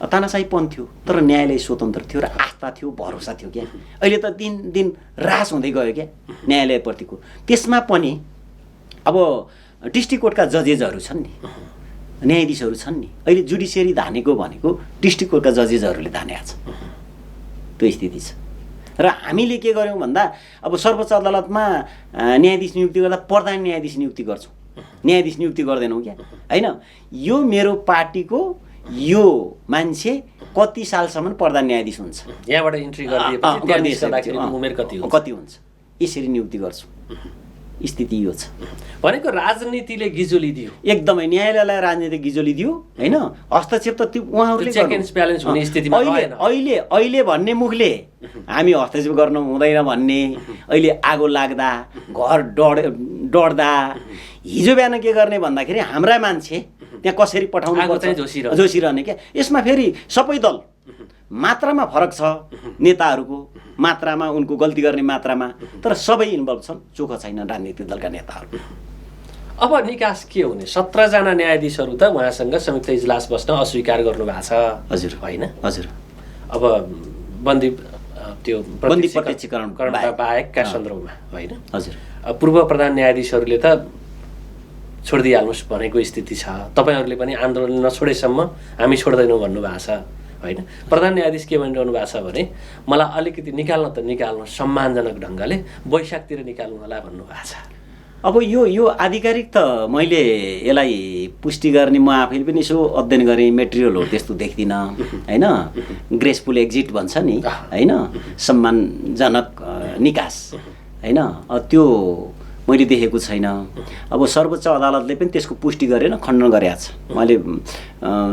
तानाशाहीपन थियो, तर न्यायालय स्वतन्त्र थियो र आस्था थियो, भरोसा थियो क्या। अहिले त दिन दिन ह्रास हुँदै गयो क्या न्यायालयप्रतिको। त्यसमा पनि अब डिस्ट्रिक्ट कोर्टका जजेसहरू छन् नि, न्यायाधीशहरू छन् नि, अहिले जुडिसियरी धानेको भनेको डिस्ट्रिक्ट कोर्टका जजेसहरूले धानेको छ, त्यो स्थिति छ। र हामीले के गर्यौँ भन्दा अब सर्वोच्च अदालतमा न्यायाधीश नियुक्ति गर्दा प्रधान न्यायाधीश नियुक्ति गर्छौँ, न्यायाधीश नियुक्ति गर्दैनौँ क्या होइन। यो मेरो पार्टीको यो मान्छे कति सालसम्म प्रधान न्यायाधीश हुन्छ, यहाँबाट इन्ट्री गरिदिएपछि उमेर कति हुन्छ, यसरी नियुक्ति गर्छौँ। स्थिति यो छ भनेको राजनीतिले गिजोली दियो, एकदमै न्यायालयलाई राजनीतिक गिजोली दियो होइन। हस्तक्षेप त त्यो उहाँहरूले चेक एन्ड ब्यालेन्स हुने स्थितिमा अहिले भन्ने मुखले हामी हस्तक्षेप गर्न हुँदैन भन्ने, अहिले आगो लाग्दा घर डढ्दा हिजो बिहान के गर्ने भन्दाखेरि हाम्रा मान्छे त्यहाँ कसरी पठाउनु पर्छ जोसिरहने क्या। यसमा फेरि सबै दल मात्रामा फरक छ, नेताहरूको मात्रामा, उनको गल्ती गर्ने मात्रामा, तर सबै इन्भल्भ छन्, चोखो छैन राजनीतिक दलका नेताहरू। अब निकास के हुने? 17 जना न्यायाधीशहरू त उहाँसँग संयुक्त इजलास बस्न अस्वीकार गर्नुभएको छ हजुर होइन। हजुर अब बन्दी प्रत्यक्षीकरण बाहेकका सन्दर्भमा होइन हजुर, पूर्व प्रधान न्यायाधीशहरूले त छोडिदिइहाल्नुहोस् भनेको स्थिति छ। तपाईँहरूले पनि आन्दोलन नछोडेसम्म हामी छोड्दैनौँ भन्नुभएको छ होइन। प्रधान न्यायाधीश के भनिरहनु भएको छ भने मलाई अलिकति निकाल्न त निकाल्नु, सम्मानजनक ढङ्गले वैशाखतिर निकाल्नु होला भन्नुभएको छ अब यो आधिकारिक त मैले यसलाई पुष्टि गर्ने म आफैले पनि यसो अध्ययन गरेँ, मेटेरियल हो त्यस्तो देख्दिनँ होइन। ग्रेसफुल एक्जिट भन्छ नि होइन, सम्मानजनक निकास होइन, त्यो मैले देखेको छैन। अब सर्वोच्च अदालतले पनि त्यसको पुष्टि गरेन, खण्डन गरेको छ। मैले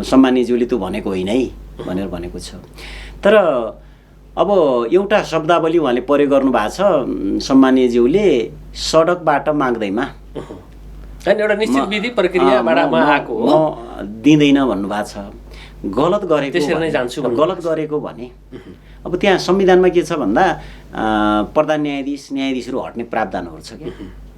सम्मानीज्यूले त्यो भनेको होइन है भनेर भनेको छ। तर अब एउटा शब्दावली उहाँले प्रयोग गर्नुभएको छ सम्मानीयज्यूले, सडकबाट माग्दैमा एउटा निश्चित विधि प्रक्रियाबाट म आएको हो, म दिँदैन भन्नुभएको छ। गलत गरेको त्यसरी नै जान्छु, गलत गरेको भने अब त्यहाँ संविधानमा के छ भन्दा प्रधान न्यायाधीशहरू हट्ने प्रावधानहरू छ कि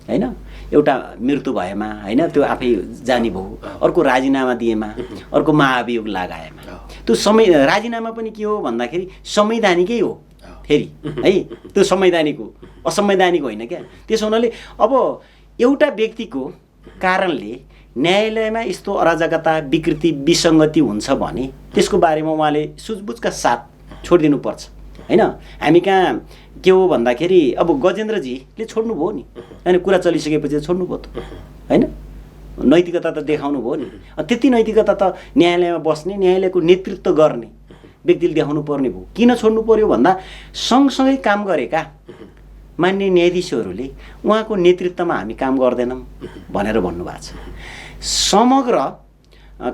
होइन। एउटा मृत्यु भएमा होइन, त्यो आफै जानी भयो, अर्को राजीनामा दिएमा, अर्को महाअभियोग लगाएमा, त्यो राजीनामा पनि के हो भन्दाखेरि संवैधानिकै हो फेरि है, त्यो संवैधानिक हो, असंवैधानिक होइन क्या। त्यसो हुनाले अब एउटा व्यक्तिको कारणले न्यायालयमा यस्तो अराजकता, विकृति, विसङ्गति हुन्छ भने त्यसको बारेमा उहाँले सुझबुझका साथ छोडिदिनुपर्छ होइन। हामी कहाँ के हो भन्दाखेरि अब गजेन्द्रजीले छोड्नुभयो नि, होइन, कुरा चलिसकेपछि छोड्नुभयो त होइन, नैतिकता त देखाउनु भयो नि। त्यति नैतिकता त न्यायालयमा बस्ने, न्यायालयको नेतृत्व गर्ने व्यक्तिले देखाउनु पर्ने भयो। किन छोड्नु पर्यो भन्दा सँगसँगै काम गरेका मान्य न्यायाधीशहरूले उहाँको नेतृत्वमा हामी काम गर्दैनौँ भनेर भन्नुभएको छ। समग्र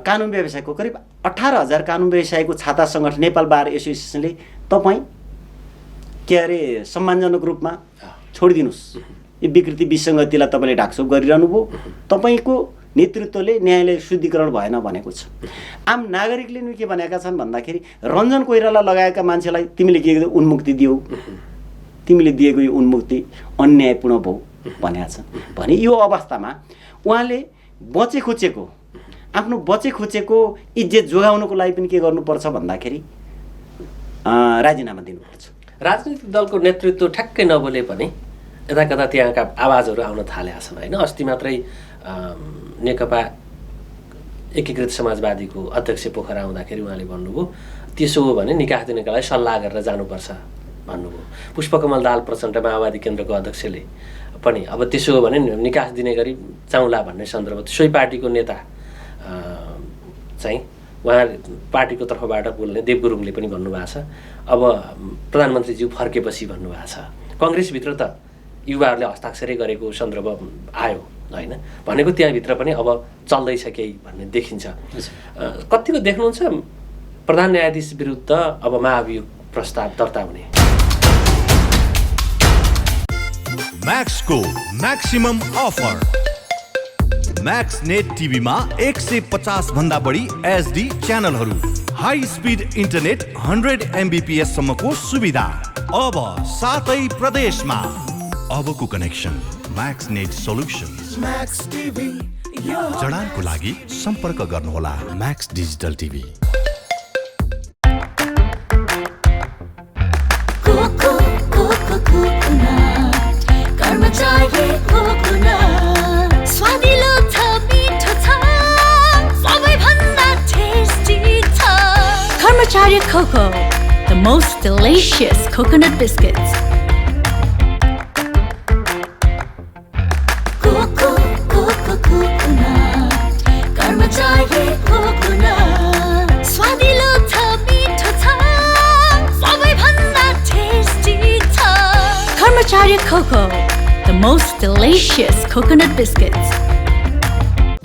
कानुन व्यवसायको करिब 18,000 कानुन व्यवसायको छाता सङ्गठन नेपाल बार एसोसिएसनले तपाईँ के अरे सम्मानजनक रूपमा छोडिदिनुहोस्, यो विकृति विसङ्गतिलाई तपाईँले ढाकछोप गरिरहनु भयो, तपाईँको नेतृत्वले न्यायालय शुद्धिकरण भएन भनेको छ। आम नागरिकले नि के भनेका छन् भन्दाखेरि रञ्जन कोइराला लगाएका मान्छेलाई तिमीले के उन्मुक्ति दियौ, तिमीले दिएको यो उन्मुक्ति अन्यायपूर्ण भयो भनेका छन्। भने यो अवस्थामा उहाँले आफ्नो बचेखुचेको इज्जत जोगाउनको लागि पनि के गर्नुपर्छ भन्दाखेरि राजीनामा दिनुपर्छ। राजनीतिक दलको नेतृत्व ठ्याक्कै नबोले पनि यता कता त्यहाँका आवाजहरू आउन थालेका छन् होइन। अस्ति मात्रै नेकपा एकीकृत समाजवादीको अध्यक्ष पोखरा आउँदाखेरि उहाँले भन्नुभयो त्यसो हो भने निकास दिनका लागि सल्लाह गरेर जानुपर्छ भन्नुभयो। पुष्पकमल दाहाल प्रचण्ड माओवादी केन्द्रको अध्यक्षले पनि अब त्यसो हो भने निकास दिने गरी चाउला भन्ने सन्दर्भ सोही पार्टीको नेता चाहिँ उहाँ पार्टीको तर्फबाट बोल्ने देव गुरुङले पनि भन्नुभएको छ। अब प्रधानमन्त्रीज्यू फर्केपछि भन्नुभएको छ। कङ्ग्रेसभित्र त युवाहरूले हस्ताक्षरै गरेको सन्दर्भ आयो होइन, भनेको त्यहाँभित्र पनि अब चल्दैछ केही भन्ने देखिन्छ। कतिको देख्नुहुन्छ प्रधान न्यायाधीश विरुद्ध अब महाभियोग प्रस्ताव दर्ता हुने? म्याक्सको म्याक्सिमम अफर। म्याक्स नेट टिभीमा 150 भन्दा बढी एचडी च्यानलहरू, हाई स्पिड इन्टरनेट 100 MBPS सम्मको सुविधा अब सातै प्रदेशमा। अबको connection max net solutions. Max TV जडानको लागि सम्पर्क गर्नुहोला म्याक्स डिजिटल टिभी। स्वादिलो छ, मिठो छ, सबैभन्दा टेस्टी छ। Karmachari coco, the most delicious coconut biscuits. Karmachari coconut, स्वादिलो छ, मिठो छ, सबैभन्दा टेस्टी छ। Karmachari coco, the most delicious coconut biscuits.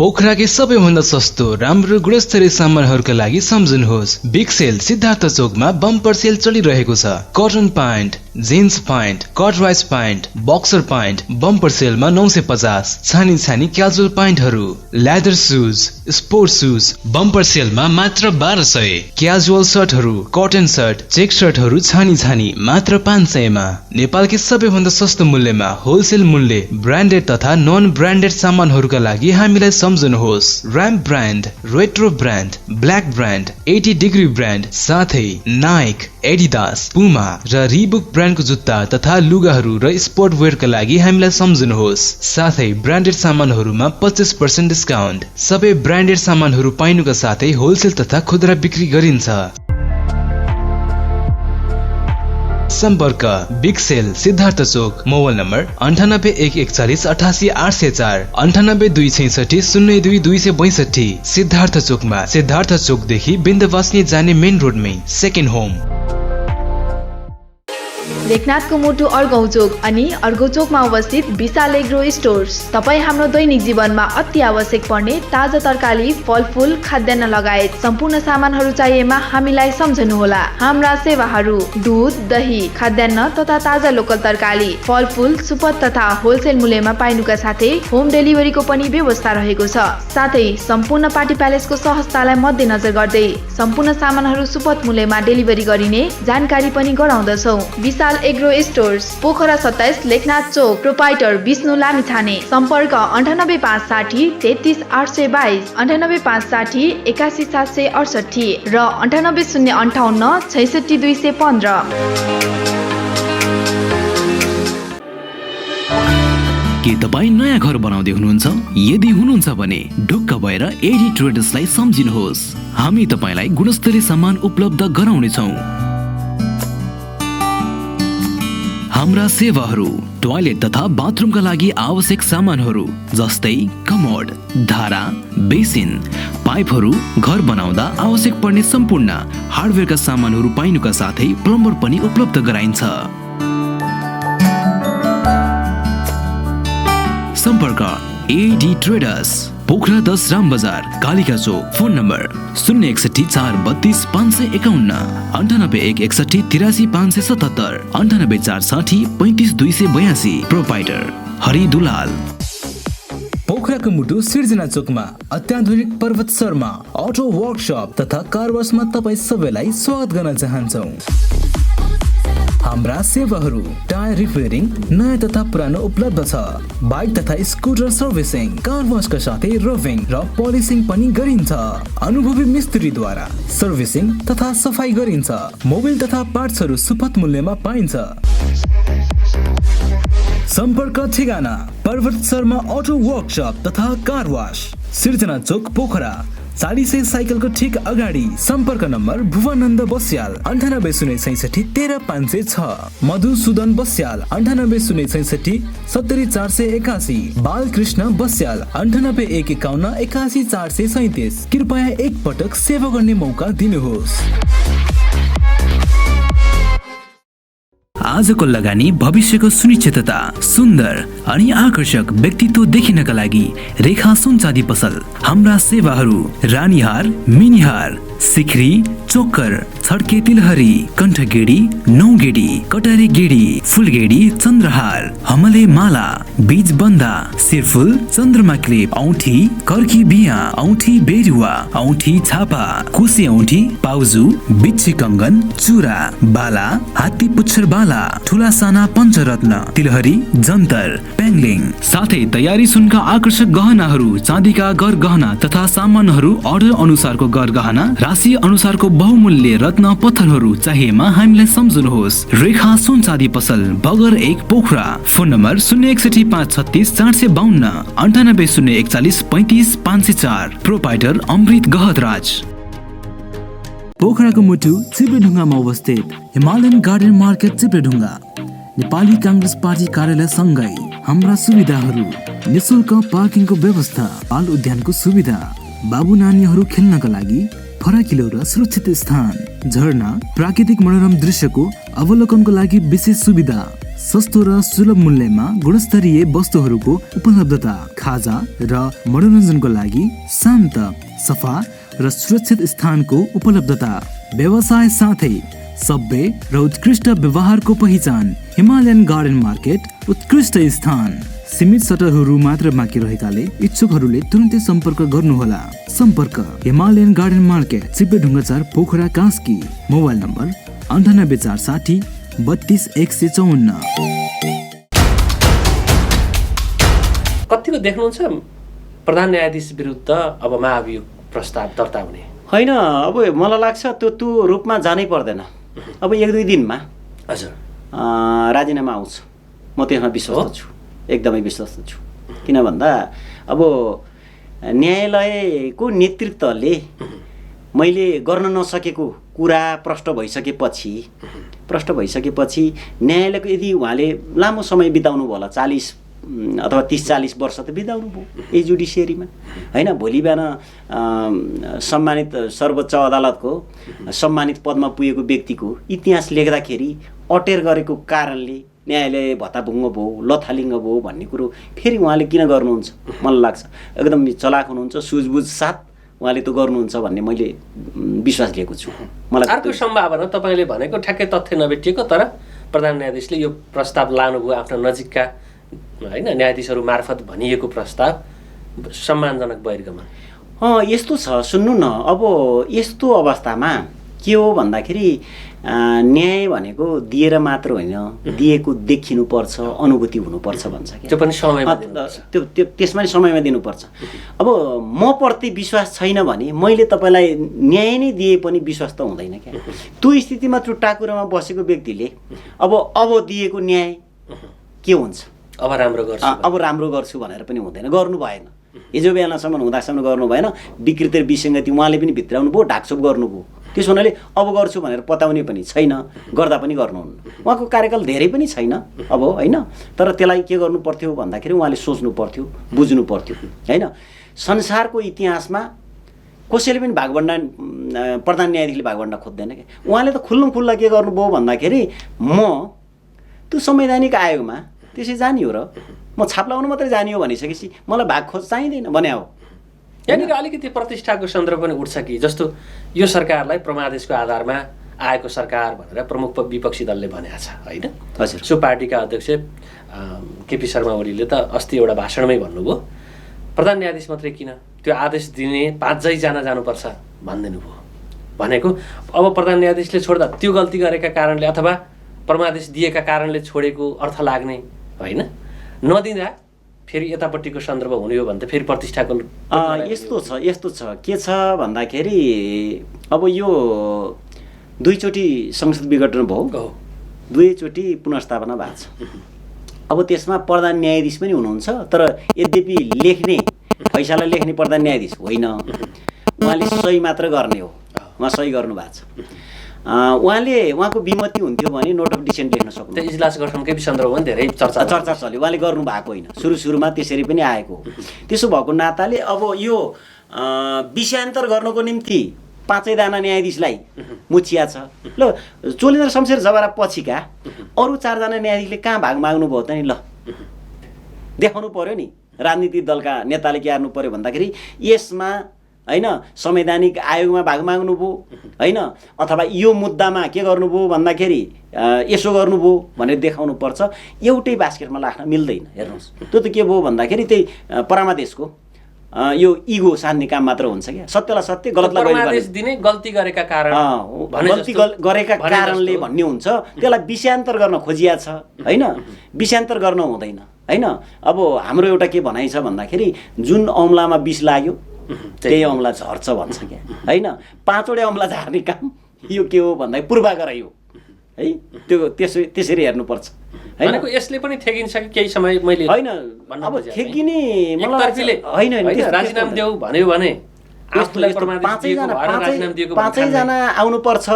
पोखराकै सबैभन्दा सस्तो राम्रो गुणस्तरीय सामानहरूका लागि सम्झनुहोस् बिग सेल सिद्धार्थ चोकमा बम्पर सेल चलिरहेको छ। कटन प्यान्ट, जिन्स प्यान्ट, कटराइज प्यान्ट, बक्सर प्यान्ट बम्पर सेलमा 950, छानी छानी क्याजुअल प्यान्टहरू, leather shoes, sports shoes bumper सेलमा मात्र 1200, क्याजुअल सर्टहरू, कटन सर्ट, चेक सर्टहरू छानी छानी मात्र 500 मा। नेपालकै सबैभन्दा सस्तो मूल्यमा होलसेल मूल्य ब्रान्डेड तथा नन ब्रान्डेड सामानहरूका लागि हामीलाई सम्झनुहोस् ramp brand, retro brand, black brand, 80 degree brand, साथै नाइक, एडिडास, पुमा र रिबुक ब्रान्डको जुत्ता तथा लुगाहरू र स्पोर्ट वेयरका लागि हामीलाई सम्झनुहोस्। साथै ब्रान्डेड सामानहरूमा 25% डिस्काउन्ट। सबै ब्रान्डेड सामानहरू पाइनुका साथै होलसेल तथा खुद्रा बिक्री गरिन्छ। सम्पर्क बिग सेल सिद्धार्थ चोक, मोबाइल नम्बर 9814418804, 9826602262, सिद्धार्थ चोकमा, सिद्धार्थ चोकदेखि बिन्दवासनी जाने मेन रोडमै सेकेन्ड होम। लेखनाथको मुटु अर्गौं चोक अनि अर्गौं चोकमा अवस्थित विशाल एग्रो स्टोर्स। तपाईँ हाम्रो दैनिक जीवनमा अति आवश्यक पर्ने ताजा तरकारी, फलफूल, खाद्यान्न लगायत सम्पूर्ण सामानहरू चाहिएमा हामीलाई सम्झनुहोला। हाम्रा सेवाहरू दूध, दही, खाद्यान्न तथा ताजा लोकल तरकारी, फलफूल, सुपथ तथा होलसेल मूल्यमा पाइनुका साथै होम डेलिभरीको पनि व्यवस्था रहेको छ। साथै सम्पूर्ण पार्टी प्यालेसको सहजतालाई मध्यनजर गर्दै सम्पूर्ण सामानहरू सुपथ मूल्यमा डेलिभरी गरिने जानकारी पनि गराउँदछौ। विशाल एग्रो स्टोर्स, पोखरा 27, लेखनाथ चोक, प्रोपाइटर विष्णु लामिछाने। सम्पर्क 98560 33822, 98560 81768 र 98058 66215। के तपाईँ नयाँ घर बनाउँदै हुनुहुन्छ? यदि हुनुहुन्छ भने ढुक्क भएर एडी ट्रेडर्सलाई सम्झिनुहोस्। हामी तपाईँलाई गुणस्तरीय सामान उपलब्ध गराउनेछौँ। हाम्रा सेवाहरू टोयलेट तथा बाथरुमका लागि आवश्यक सामानहरू जस्तै कमोड, धारा, बेसिन, पाइपहरू, घर बनाउँदा आवश्यक पर्ने सम्पूर्ण हार्डवेयरका सामानहरू पाइनुका साथै प्लम्बर पनि उपलब्ध गराइन्छ। सम्पर्क AD traders, Pokhara 10 Ram Bazar, Kalika Chowk. Phone number 061 432 551, 98 161 83 577, 98 460 35 282। Proprietor Hari Dulal. पोखराको मुटु सिर्जना चोकमा अत्याधुनिक पर्वत शर्मा अटो वर्कशप तथा कार वासमा तपाईँ सबैलाई स्वागत गर्न चाहन्छौँ। हाम्रा सेवाहरू टायर रिपेयरिङ नयाँ तथा पुरानो उपलब्ध छ। बाइक तथा स्कुटर सर्भिसिङ, कार वासका साथै रभिङ र पोलिसिङ पनि गरिन्छ। अनुभवी मिस्त्रीद्वारा सर्भिसिङ तथा सफाई गरिन्छ। मोबिल तथा पार्ट्सहरू सुपथ मूल्यमा पाइन्छ। सम्पर्क ठेगाना पर्वत शर्मा अटो वर्कशप तथा कार वास, सिर्जना चोक, पोखरा। 400 साइकलको ठिक अगाडि। सम्पर्क नम्बर भुवनन्द बस्याल 9806 13506, मधुसूदन बस्याल 9806 70481, बालकृष्ण बस्याल 9851 81437। कृपया एक पटक सेवा गर्ने मौका दिनुहोस्। आजको लगानी भविष्यको सुनिश्चितता, सुन्दर अनि आकर्षक व्यक्तित्व देखिनका लागि रेखा सुन चाँदी पसल। हाम्रा सेवाहरू रानीहार, मिनिहार, सिख्री, चोकर, छड्के तिलहरी, कण्ठगेडी, नौगेडी, कटारे गेडी, फुलगेडी, चन्द्रहार, हमले माला, बीज बन्दा, सिरफुल, चन्द्रमा क्लिप, औँठी, कर्की बिया, औँठी बेरुवा, औँठी छापा, कुसे औँठी, पाउजु, बिच्छी कङ्गन, चुरा, बाला, हात्ती पुच्छर बाला, ठुला साना पञ्चरत्न, तिलहरी, जन्तर, पेङ्लिङ, साथै तयारी सुनका आकर्षक गहनाहरू, चाँदीका गर गहना तथा सामानहरू अर्डर अनुसारको गर गहना, राशि अनुसारको बहुमूल्य रत्न पत्थरहरू चाहिएमा हामीलाई सम्झनुहोस्। रेखा सुन चाँदी पसल, Bagar 1, Pokhara. Phone number 061 536 452, 98 041 35 504। Proprietor Amrit Gahatraj. पोखराको मुटु चिप्लेढुङ्गामा अवस्थित Himalayan garden market Chipledhunga, Nepali Congress Party कार्यालय सँगै हाम्रा सुविधाहरू निशुल्क पार्किङको व्यवस्था, बाल उद्यानको सुविधा, बाबु नानीहरू खेल्नका लागि फराकिलो र सुरक्षित स्थान, झरना, प्राकृतिक मनोरम दृश्यको अवलोकनको लागि विशेष सुविधा, सस्तो र सुलभ मूल्यमा गुणस्तरीय वस्तुहरूको उपलब्धता, खाजा र मनोरञ्जनको लागि शान्त, सफा र सुरक्षित स्थानको उपलब्धता, व्यवसाय साथै सभ्य र उत्कृष्ट व्यवहारको पहिचान। हिमालयन गार्डन मार्केट उत्कृष्ट स्थान। सीमित सटरहरू मात्र बाँकी रहेकाले इच्छुकहरूले तुरन्तै सम्पर्क गर्नुहोला। सम्पर्क Himalayan garden market, Chipledhunga 4, Pokhara, Kaski. Mobile number 98 460 32 154। कतिको देख्नुहुन्छ प्रधान न्यायाधीश विरुद्ध अब महाभियोग प्रस्ताव दर्ता हुने? होइन, अब मलाई लाग्छ त्यो रूपमा जानै पर्दैन। अब 1-2 दिनमा हजुर राजीनामा आउँछ। म त्यसमा विश्वस्त छु, एकदमै विश्वस्त छु। किन भन्दा अब न्यायालयको नेतृत्वले मैले गर्न नसकेको कुरा प्रष्ट भइसकेपछि न्यायालयको यदि उहाँले लामो समय बिताउनु भयो होला 40 अथवा 30-40 वर्ष त बिताउनु भयो यही जुडिसियरीमा होइन। भोलि बिहान सम्मानित सर्वोच्च अदालतको सम्मानित पदमा पुगेको व्यक्तिको इतिहास लेख्दाखेरि अटेर गरेको कारणले न्यायालय भत्ताभुङ्ग भयो, लथालिङ्ग भयो भन्ने कुरो फेरि उहाँले किन गर्नुहुन्छ? मलाई लाग्छ एकदम चलाक हुनुहुन्छ, सुझबुझ साथ उहाँले त्यो गर्नुहुन्छ भन्ने मैले विश्वास लिएको छु। मलाई अर्को सम्भावना तपाईँले भनेको ठ्याक्कै तथ्य नभेटिएको तर प्रधान न्यायाधीशले यो प्रस्ताव लानुभयो आफ्नो नजिकका होइन न्यायाधीशहरू मार्फत भनिएको प्रस्ताव सम्मानजनक बहिर्गमन। यस्तो छ, सुन्नु न, अब यस्तो अवस्थामा के हो भन्दाखेरि न्याय भनेको दिएर मात्र होइन, दिएको देखिनुपर्छ, अनुभूति हुनुपर्छ भन्छ क्या। त्यो पनि समयमा त्यो त्यसमा समयमा दिनुपर्छ। अब म प्रति विश्वास छैन भने मैले तपाईँलाई न्याय नै दिए पनि विश्वास त हुँदैन क्या। त्यो स्थितिमा चुट्टाकुरामा बसेको व्यक्तिले अब दिएको न्याय के हुन्छ? अब राम्रो गर्छु भनेर पनि हुँदैन, गर्नु भएन। हिजो बिहानसम्म हुँदासम्म गर्नु भएन, विकृति र विसङ्गति उहाँले पनि भित्राउनु भयो, ढाकछोप गर्नुभयो। त्यसो हुनाले अब गर्छु भनेर पताउने पनि छैन, गर्दा पनि गर्नुहुन्न। उहाँको कार्यकाल धेरै पनि छैन अब होइन, तर त्यसलाई के गर्नु पर्थ्यो भन्दाखेरि उहाँले सोच्नु पर्थ्यो, बुझ्नु पर्थ्यो होइन। संसारको इतिहासमा कसैले पनि भागभण्डा प्रधान न्यायाधीशले भागभण्डा खोज्दैन क्या। उहाँले त खुल्ला के गर्नुभयो भन्दाखेरि म त्यो संवैधानिक आयोगमा त्यसै जाने हो र म छाप लाउनु मात्रै जाने हो भनिसकेपछि मलाई भाग खोज चाहिँदैन भने हो। यहाँनिर अलिकति प्रतिष्ठाको सन्दर्भ पनि उठ्छ कि जस्तो यो सरकारलाई प्रमादेशको आधारमा आएको सरकार भनेर प्रमुख विपक्षी दलले भनेको छ होइन। हजुर, सो पार्टीका अध्यक्ष केपी शर्मा ओलीले त अस्ति एउटा भाषणमै भन्नुभयो प्रधान न्यायाधीश मात्रै किन, त्यो आदेश दिने 5 जना जानुपर्छ भनिदिनु भयो। भनेको अब प्रधान न्यायाधीशले छोड्दा त्यो गल्ती गरेका कारणले अथवा परमादेश दिएका कारणले छोडेको अर्थ लाग्ने होइन, नदिँदा फेरि यतापट्टिको सन्दर्भ हुने हो भने त फेरि प्रतिष्ठाको यस्तो छ के छ भन्दाखेरि अब यो 2 चोटि संसद विघटन भयो, 2 चोटि पुनर्स्थापना भएको छ। अब त्यसमा प्रधान न्यायाधीश पनि हुनुहुन्छ, तर यद्यपि फैसला लेख्ने प्रधान न्यायाधीश होइन, उहाँले सही मात्र गर्ने हो, उहाँ सही गर्नु भएको छ। उहाँको विमति हुन्थ्यो भने नोट अफ डिसेन्ट लेख्न सक्नु। त्यो इजलास गठनकै सन्दर्भमा पनि धेरै चर्चा चल्यो, उहाँले गर्नु भएको होइन, सुरुमा त्यसरी पनि आएको। त्यसो भएको नाताले अब यो विषयान्तर गर्नको निम्ति 5 जना न्यायाधीशलाई मुछिया छ। ल चोलेन्द्र शमशेर जबरा पछिका अरू 4 जना न्यायाधीशले कहाँ भाग माग्नुभयो त नि? ल देखाउनु पर्यो नि, राजनीतिक दलका नेताले के गर्नु पर्यो भन्दाखेरि यसमा होइन संवैधानिक आयोगमा भाग माग्नुभयो होइन, अथवा यो मुद्दामा के गर्नुभयो भन्दाखेरि यसो गर्नुभयो भनेर देखाउनु पर्छ। एउटै बास्केटमा राख्न मिल्दैन। हेर्नुहोस्, त्यो त के भयो भन्दाखेरि त्यही परमादेशको यो इगो सान्ने काम मात्र हुन्छ क्या। सत्यलाई सत्य, गलतलाई गल्ती गरेका कारणले भन्ने हुन्छ। त्यसलाई विषयान्तर गर्न खोजिया छ होइन, विषयान्तर गर्न हुँदैन होइन। अब हाम्रो एउटा के भनाइ छ भन्दाखेरि जुन औँलामा विष लाग्यो त्यही औँला झर्छ भन्छ क्या होइन। 5वटै औँला झार्ने काम यो के हो भन्दा पूर्वाग्रह हो है। त्यो त्यसरी हेर्नुपर्छ होइन। यसले पनि थेकिन्छ कि केही समय मैले होइन, अब थेकिने होइन, राजीनामा देऊ भन्यो भने 5 जना आउनुपर्छ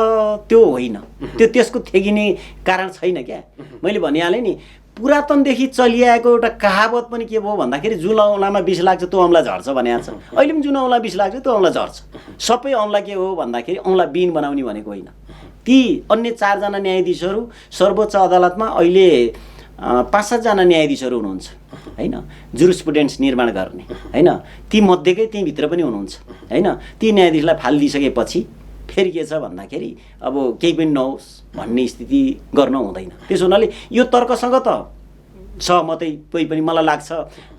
त्यो होइन, त्यसको थेकिने कारण छैन क्या। मैले भनिहालेँ नि, पुरातनदेखि चलिआएको एउटा कहावत पनि के भयो भन्दाखेरि जुन औँलामा विष लाग्छ त्यो औँला झर्छ भनेको छ। अहिले पनि जुन औँला विष लाग्छ त्यो औँला झर्छ। सबै औँला के हो भन्दाखेरि औँला बिन बनाउने भनेको होइन। ती अन्य 4 जना न्यायाधीशहरू सर्वोच्च अदालतमा अहिले 5-7 जना न्यायाधीशहरू हुनुहुन्छ होइन, जुरिस्प्रुडेन्स निर्माण गर्ने होइन। ती मध्येकै त्यहीँभित्र पनि हुनुहुन्छ होइन। ती न्यायाधीशलाई फाल दिइसकेपछि फेरि के छ भन्दाखेरि अब केही पनि नहोस् भन्ने स्थिति गर्न हुँदैन। त्यसो हुनाले यो तर्कसँग त सहमतै कोही पनि मलाई लाग्छ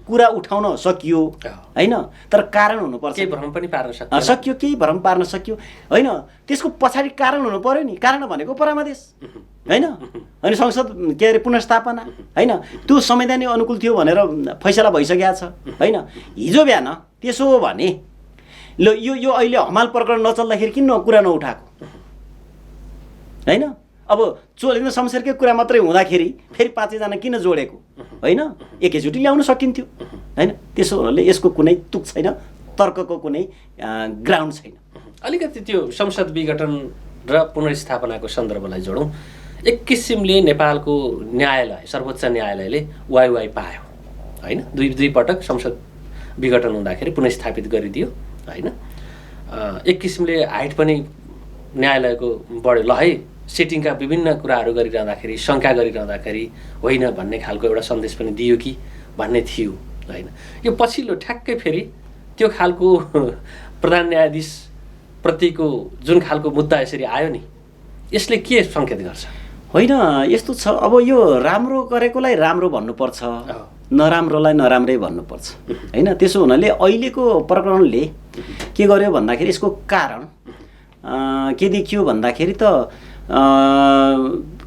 कुरा उठाउन सकियो होइन, तर कारण हुनुपर्छ। केही भ्रम पनि पार्न सकियो, केही भ्रम पार्न सकियो होइन। त्यसको पछाडि कारण हुनु पर्यो नि। कारण भनेको परमादेश होइन, अनि संसद के अरे पुनर्स्थापना होइन। त्यो संवैधानिक अनुकूल थियो भनेर फैसला भइसकेको छ होइन। हिजो बिहान त्यसो हो भने ल यो अहिले हमाल प्रकरण नचल्दाखेरि किन कुरा नउठाएको होइन। अब चोलेन्द्र शमशेरकै कुरा मात्रै हुँदाखेरि फेरि 5 जना किन जोडेको होइन, एकैचोटि ल्याउन सकिन्थ्यो होइन। त्यसो हुनाले यसको कुनै तुक छैन, तर्कको कुनै ग्राउन्ड छैन। अलिकति त्यो संसद विघटन र पुनर्स्थापनाको सन्दर्भलाई जोडौँ, एक किसिमले नेपालको न्यायालय, सर्वोच्च न्यायालयले वाइ पायो होइन। दुई पटक संसद विघटन हुँदाखेरि पुनर्स्थापित गरिदियो होइन। एक किसिमले हाइट पनि न्यायालयको बढ्यो, ल है सेटिङका विभिन्न कुराहरू गरिरहँदाखेरि शङ्का गरिरहँदाखेरि होइन भन्ने खालको एउटा सन्देश पनि दियो कि भन्ने थियो होइन। यो पछिल्लो ठ्याक्कै फेरि त्यो खालको प्रधान न्यायाधीश प्रतिको जुन खालको मुद्दा यसरी आयो नि, यसले के सङ्केत गर्छ? होइन यस्तो छ, अब यो राम्रो गरेकोलाई राम्रो भन्नुपर्छ, नराम्रोलाई नराम्रै भन्नुपर्छ होइन। त्यसो हुनाले अहिलेको प्रकरणले के गर्यो भन्दाखेरि यसको कारण के देखियो भन्दाखेरि त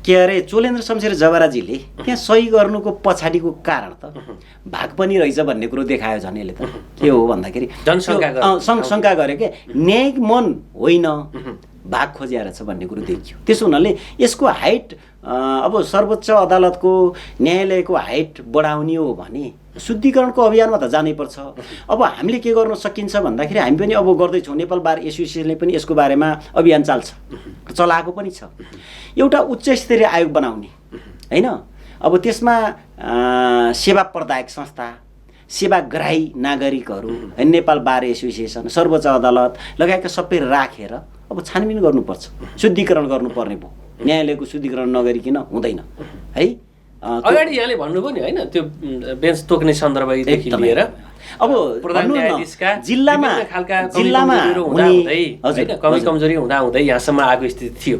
के अरे चोलेन्द्र शमशेर जबराजीले त्यहाँ सही गर्नुको पछाडिको कारण त भाग पनि रहेछ भन्ने कुरो देखायो झन् यसले त। के हो भन्दाखेरि शङ्का गर्यो क्या, न्यायिक मन होइन भाग खोजिया रहेछ भन्ने कुरो देखियो। त्यसो हुनाले यसको हाइट अब सर्वोच्च अदालतको न्यायालयको हाइट बढाउने हो भने शुद्धिकरणको अभियानमा त जानै पर्छ। अब हामीले के गर्न सकिन्छ भन्दाखेरि हामी पनि अब गर्दैछौँ, नेपाल बार एसोसिएसनले पनि यसको बारेमा अभियान चलाएको पनि छ। एउटा उच्च स्तरीय आयोग बनाउने होइन। अब त्यसमा सेवा प्रदायक संस्था, सेवाग्राही नागरिकहरू, नेपाल बार एसोसिएसन, सर्वोच्च अदालत लगायतका सबै राखेर अब छानबिन गर्नुपर्छ, शुद्धिकरण गर्नुपर्ने भयो। न्यायालयको शुद्धिकरण नगरिकन हुँदैन है। अगाडि यहाँले भन्नुभयो नि होइन, त्यो बेन्च तोक्ने सन्दर्भदेखि लिएर अब प्रधान न्यायाधीशका जिल्लामा कमी कमजोरी हुँदाहुँदै यहाँसम्म आएको स्थिति थियो।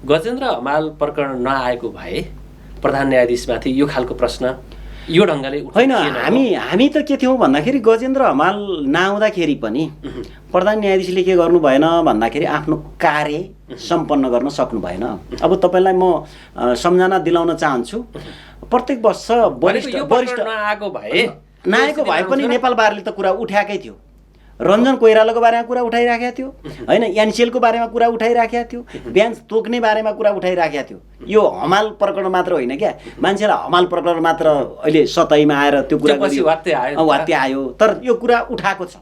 गजेन्द्र हमाल प्रकरण नआएको भए प्रधान न्यायाधीशमाथि यो खालको प्रश्न यो ढङ्गले होइन। हामी त के थियौँ भन्दाखेरि गजेन्द्र हमाल नआउँदाखेरि पनि प्रधान न्यायाधीशले के गर्नु भएन भन्दाखेरि आफ्नो कार्य सम्पन्न गर्न सक्नु भएन। अब तपाईँलाई म सम्झना दिलाउन चाहन्छु, प्रत्येक वर्ष वरिष्ठ नआएको भए पनि नेपाल बारले त कुरा उठाएकै थियो। रञ्जन कोइरालाको बारेमा कुरा उठाइराखेको थियो होइन, एनसिएलको बारेमा कुरा उठाइराखेको थियो, बेन्च तोक्ने बारेमा कुरा उठाइराखेको थियो। यो हमाल प्रकरण मात्र होइन क्या, मान्छेलाई हमाल प्रकरण मात्र अहिले सतैमा आएर त्यो कुरा वात्य आयो, तर यो कुरा उठाएको छ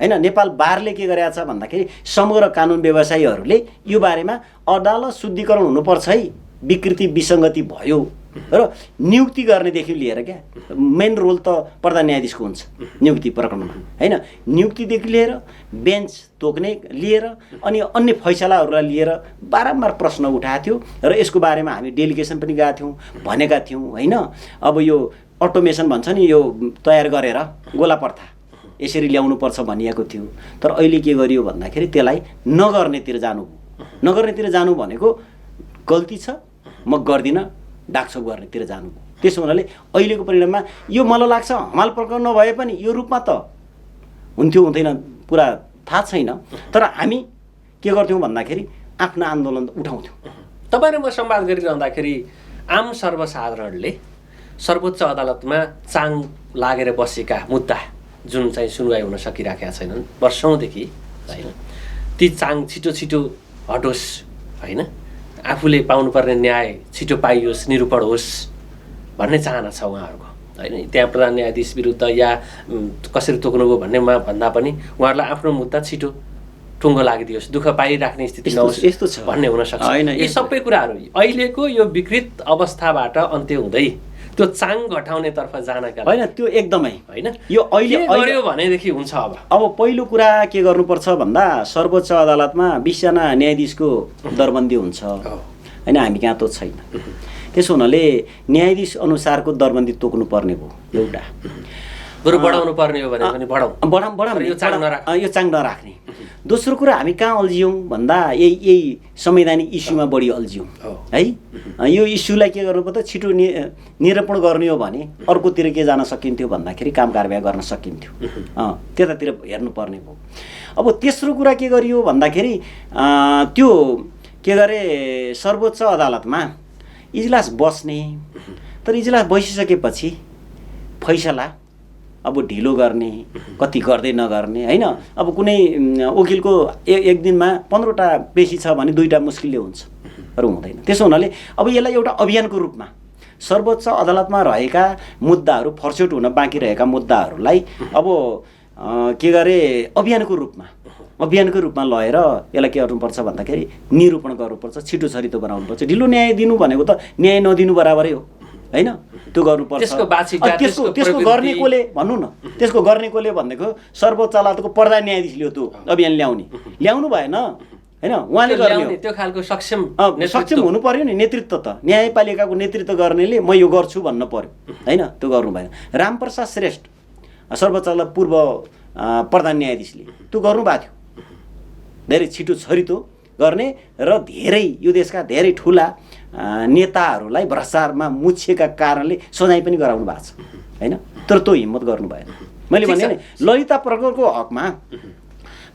होइन। नेपाल बारले के गरेको छ भन्दाखेरि समग्र कानुन व्यवसायीहरूले यो बारेमा अदालत शुद्धिकरण हुनुपर्छ है, विकृति विसङ्गति भयो र नियुक्ति गर्नेदेखि लिएर क्या मेन रोल त प्रधान न्यायाधीशको हुन्छ नियुक्ति प्रकरणमा होइन। नियुक्तिदेखि लिएर बेन्च तोक्ने लिएर अनि अन्य फैसलाहरूलाई लिएर बारम्बार प्रश्न उठाएको थियो र यसको बारेमा हामी डेलिगेसन पनि गएको थियौँ, भनेका थियौँ होइन। अब यो अटोमेसन भन्छ नि, यो तयार गरेर गोला प्रथा यसरी ल्याउनुपर्छ भनिएको थियो, तर अहिले के गरियो भन्दाखेरि त्यसलाई नगर्नेतिर जानु भनेको गल्ती छ, म गर्दिनँ, डाकछोप गर्नेतिर जानु। त्यसो हुनाले अहिलेको परिणाममा यो मलाई लाग्छ हमाल प्रकरण नभए पनि यो रूपमा त हुन्थ्यो हुँदैन पुरा थाहा छैन, तर हामी के गर्थ्यौँ भन्दाखेरि आफ्नो आन्दोलन उठाउँथ्यौँ। तपाईँ र म संवाद गरिरहँदाखेरि आम सर्वसाधारणले सर्वोच्च अदालतमा चाङ लागेर बसेका मुद्दा जुन चाहिँ सुनवाई हुन सकिराखेका छैनन् वर्षौँदेखि होइन, ती चाङ छिटो छिटो हटोस् होइन, आफूले पाउनुपर्ने न्याय छिटो पाइयोस्, निरूपण होस् भन्ने चाहना छ उहाँहरूको होइन। त्यहाँ प्रधान न्यायाधीश विरुद्ध या कसरी तोक्नुभयो भन्नेमा भन्दा पनि उहाँहरूलाई आफ्नो मुद्दा छिटो टुङ्गो लागिदियोस्, दुःख पाइराख्ने स्थिति नहोस् यस्तो छ भन्ने हुनसक्छ। यी सबै कुराहरू अहिलेको यो विकृत अवस्थाबाट अन्त्य हुँदै त्यो चाङ घटाउनेतर्फ जानका होइन, त्यो एकदमै होइन। यो अहिले गर्यो भनेदेखि हुन्छ। अब पहिलो कुरा के गर्नुपर्छ भन्दा सर्वोच्च अदालतमा 20 जना न्यायाधीशको दरबन्दी हुन्छ होइन, हामी कहाँ त छैन। त्यसो हुनाले न्यायाधीश अनुसारको दरबन्दी तोक्नु पर्ने भयो एउटा, बरु बढाउनु पर्ने हो भने पनि बढाउँ, यो चाङ नराख्ने। दोस्रो कुरा हामी कहाँ अल्झियौँ भन्दा यही संवैधानिक इस्युमा बढी अल्झियौँ है। यो इस्युलाई के गर्नु पर्दा छिटो निरूपण गर्ने हो भने अर्कोतिर के जान सकिन्थ्यो भन्दाखेरि काम कारबाही गर्न सकिन्थ्यो, त्यतातिर हेर्नुपर्ने भयो। अब तेस्रो कुरा के गरियो भन्दाखेरि त्यो के गरे सर्वोच्च अदालतमा इजलास बस्ने, तर इजलास बसिसकेपछि फैसला अब ढिलो गर्ने, कति गर्दै नगर्ने होइन। अब कुनै वकिलको एक दिनमा 15वटा पेशी छ भने 2टा मुस्किलले हुन्छ र हुँदैन। त्यसो हुनाले अब यसलाई एउटा अभियानको रूपमा सर्वोच्च अदालतमा रहेका मुद्दाहरू, फर्स्योट हुन बाँकी रहेका मुद्दाहरूलाई अब के गरे अभियानको रूपमा अभियानको रूपमा लगेर यसलाई के गर्नुपर्छ भन्दाखेरि निरूपण गर्नुपर्छ, छिटो छरितो बनाउनुपर्छ। ढिलो न्याय दिनु भनेको त न्याय नदिनु बराबरै हो होइन, त्यो गर्नुपर्छ। त्यसको गर्ने कोले भन्नु न, त्यसको गर्ने कोले भनेको सर्वोच्च अदालतको प्रधान न्यायाधीशले हो त्यो अभियान ल्याउनु भएन होइन, उहाँले गर्ने हो। त्यो खालको सक्षम हुनु पर्यो नि नेतृत्व त, न्यायपालिकाको नेतृत्व गर्नेले म यो गर्छु भन्न पर्यो होइन, त्यो गर्नु भएन। रामप्रसाद श्रेष्ठ सर्वोच्च अदालत पूर्व प्रधान न्यायाधीशले त्यो गर्नुभएको थियो, धेरै छिटो छरितो गर्ने र धेरै यो देशका धेरै ठुला नेताहरूलाई भ्रष्टाचारमा मुछिएका कारणले सजाय पनि गराउनु भएको छ होइन, तर त्यो हिम्मत गर्नु भएन। मैले भने नि ललिता प्रगटको हकमा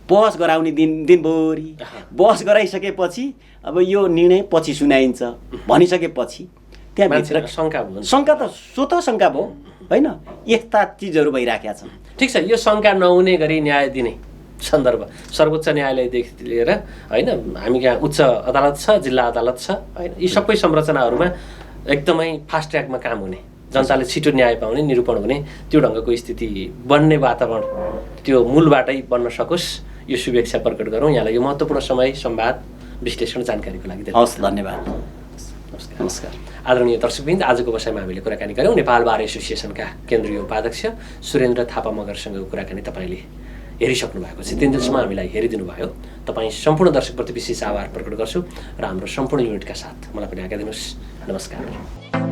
बहस गराउने दिनभरि बहस गराइसकेपछि अब यो निर्णय पछि सुनाइन्छ भनिसकेपछि त्यहाँभित्र शङ्का त स्वतः शङ्का भयो होइन, यस्ता चिजहरू भइराखेका छन्। ठिक छ, यो शङ्का नहुने गरी न्याय दिने सन्दर्भ सर्वोच्च न्यायालयदेखि लिएर होइन, हामी यहाँ उच्च अदालत छ, जिल्ला अदालत छ होइन, यी सबै संरचनाहरूमा एकदमै फास्ट ट्र्याकमा काम हुने, जनताले छिटो न्याय पाउने, निरूपण हुने त्यो ढङ्गको स्थिति बन्ने वातावरण त्यो मूलबाटै बन्न सकोस्, यो शुभेच्छा प्रकट गरौँ। यहाँलाई यो महत्त्वपूर्ण समय संवाद विश्लेषण जानकारीको लागि हवस्, धन्यवाद। नमस्कार। आदरणीय दर्शकवृन्द, आजको बसाइमा हामीले कुराकानी गऱ्यौँ नेपाल बार एसोसिएसनका केन्द्रीय उपाध्यक्ष सुरेन्द्र थापा मगरसँगको कुराकानी तपाईँले हेरिसक्नु भएको छ। 3 दिनसम्म हामीलाई हेरिदिनु भयो, तपाईँ सम्पूर्ण दर्शकप्रति विशेष आभार प्रकट गर्छु र हाम्रो सम्पूर्ण युनिटका साथ मलाई पनि आज्ञा दिनुहोस्। नमस्कार।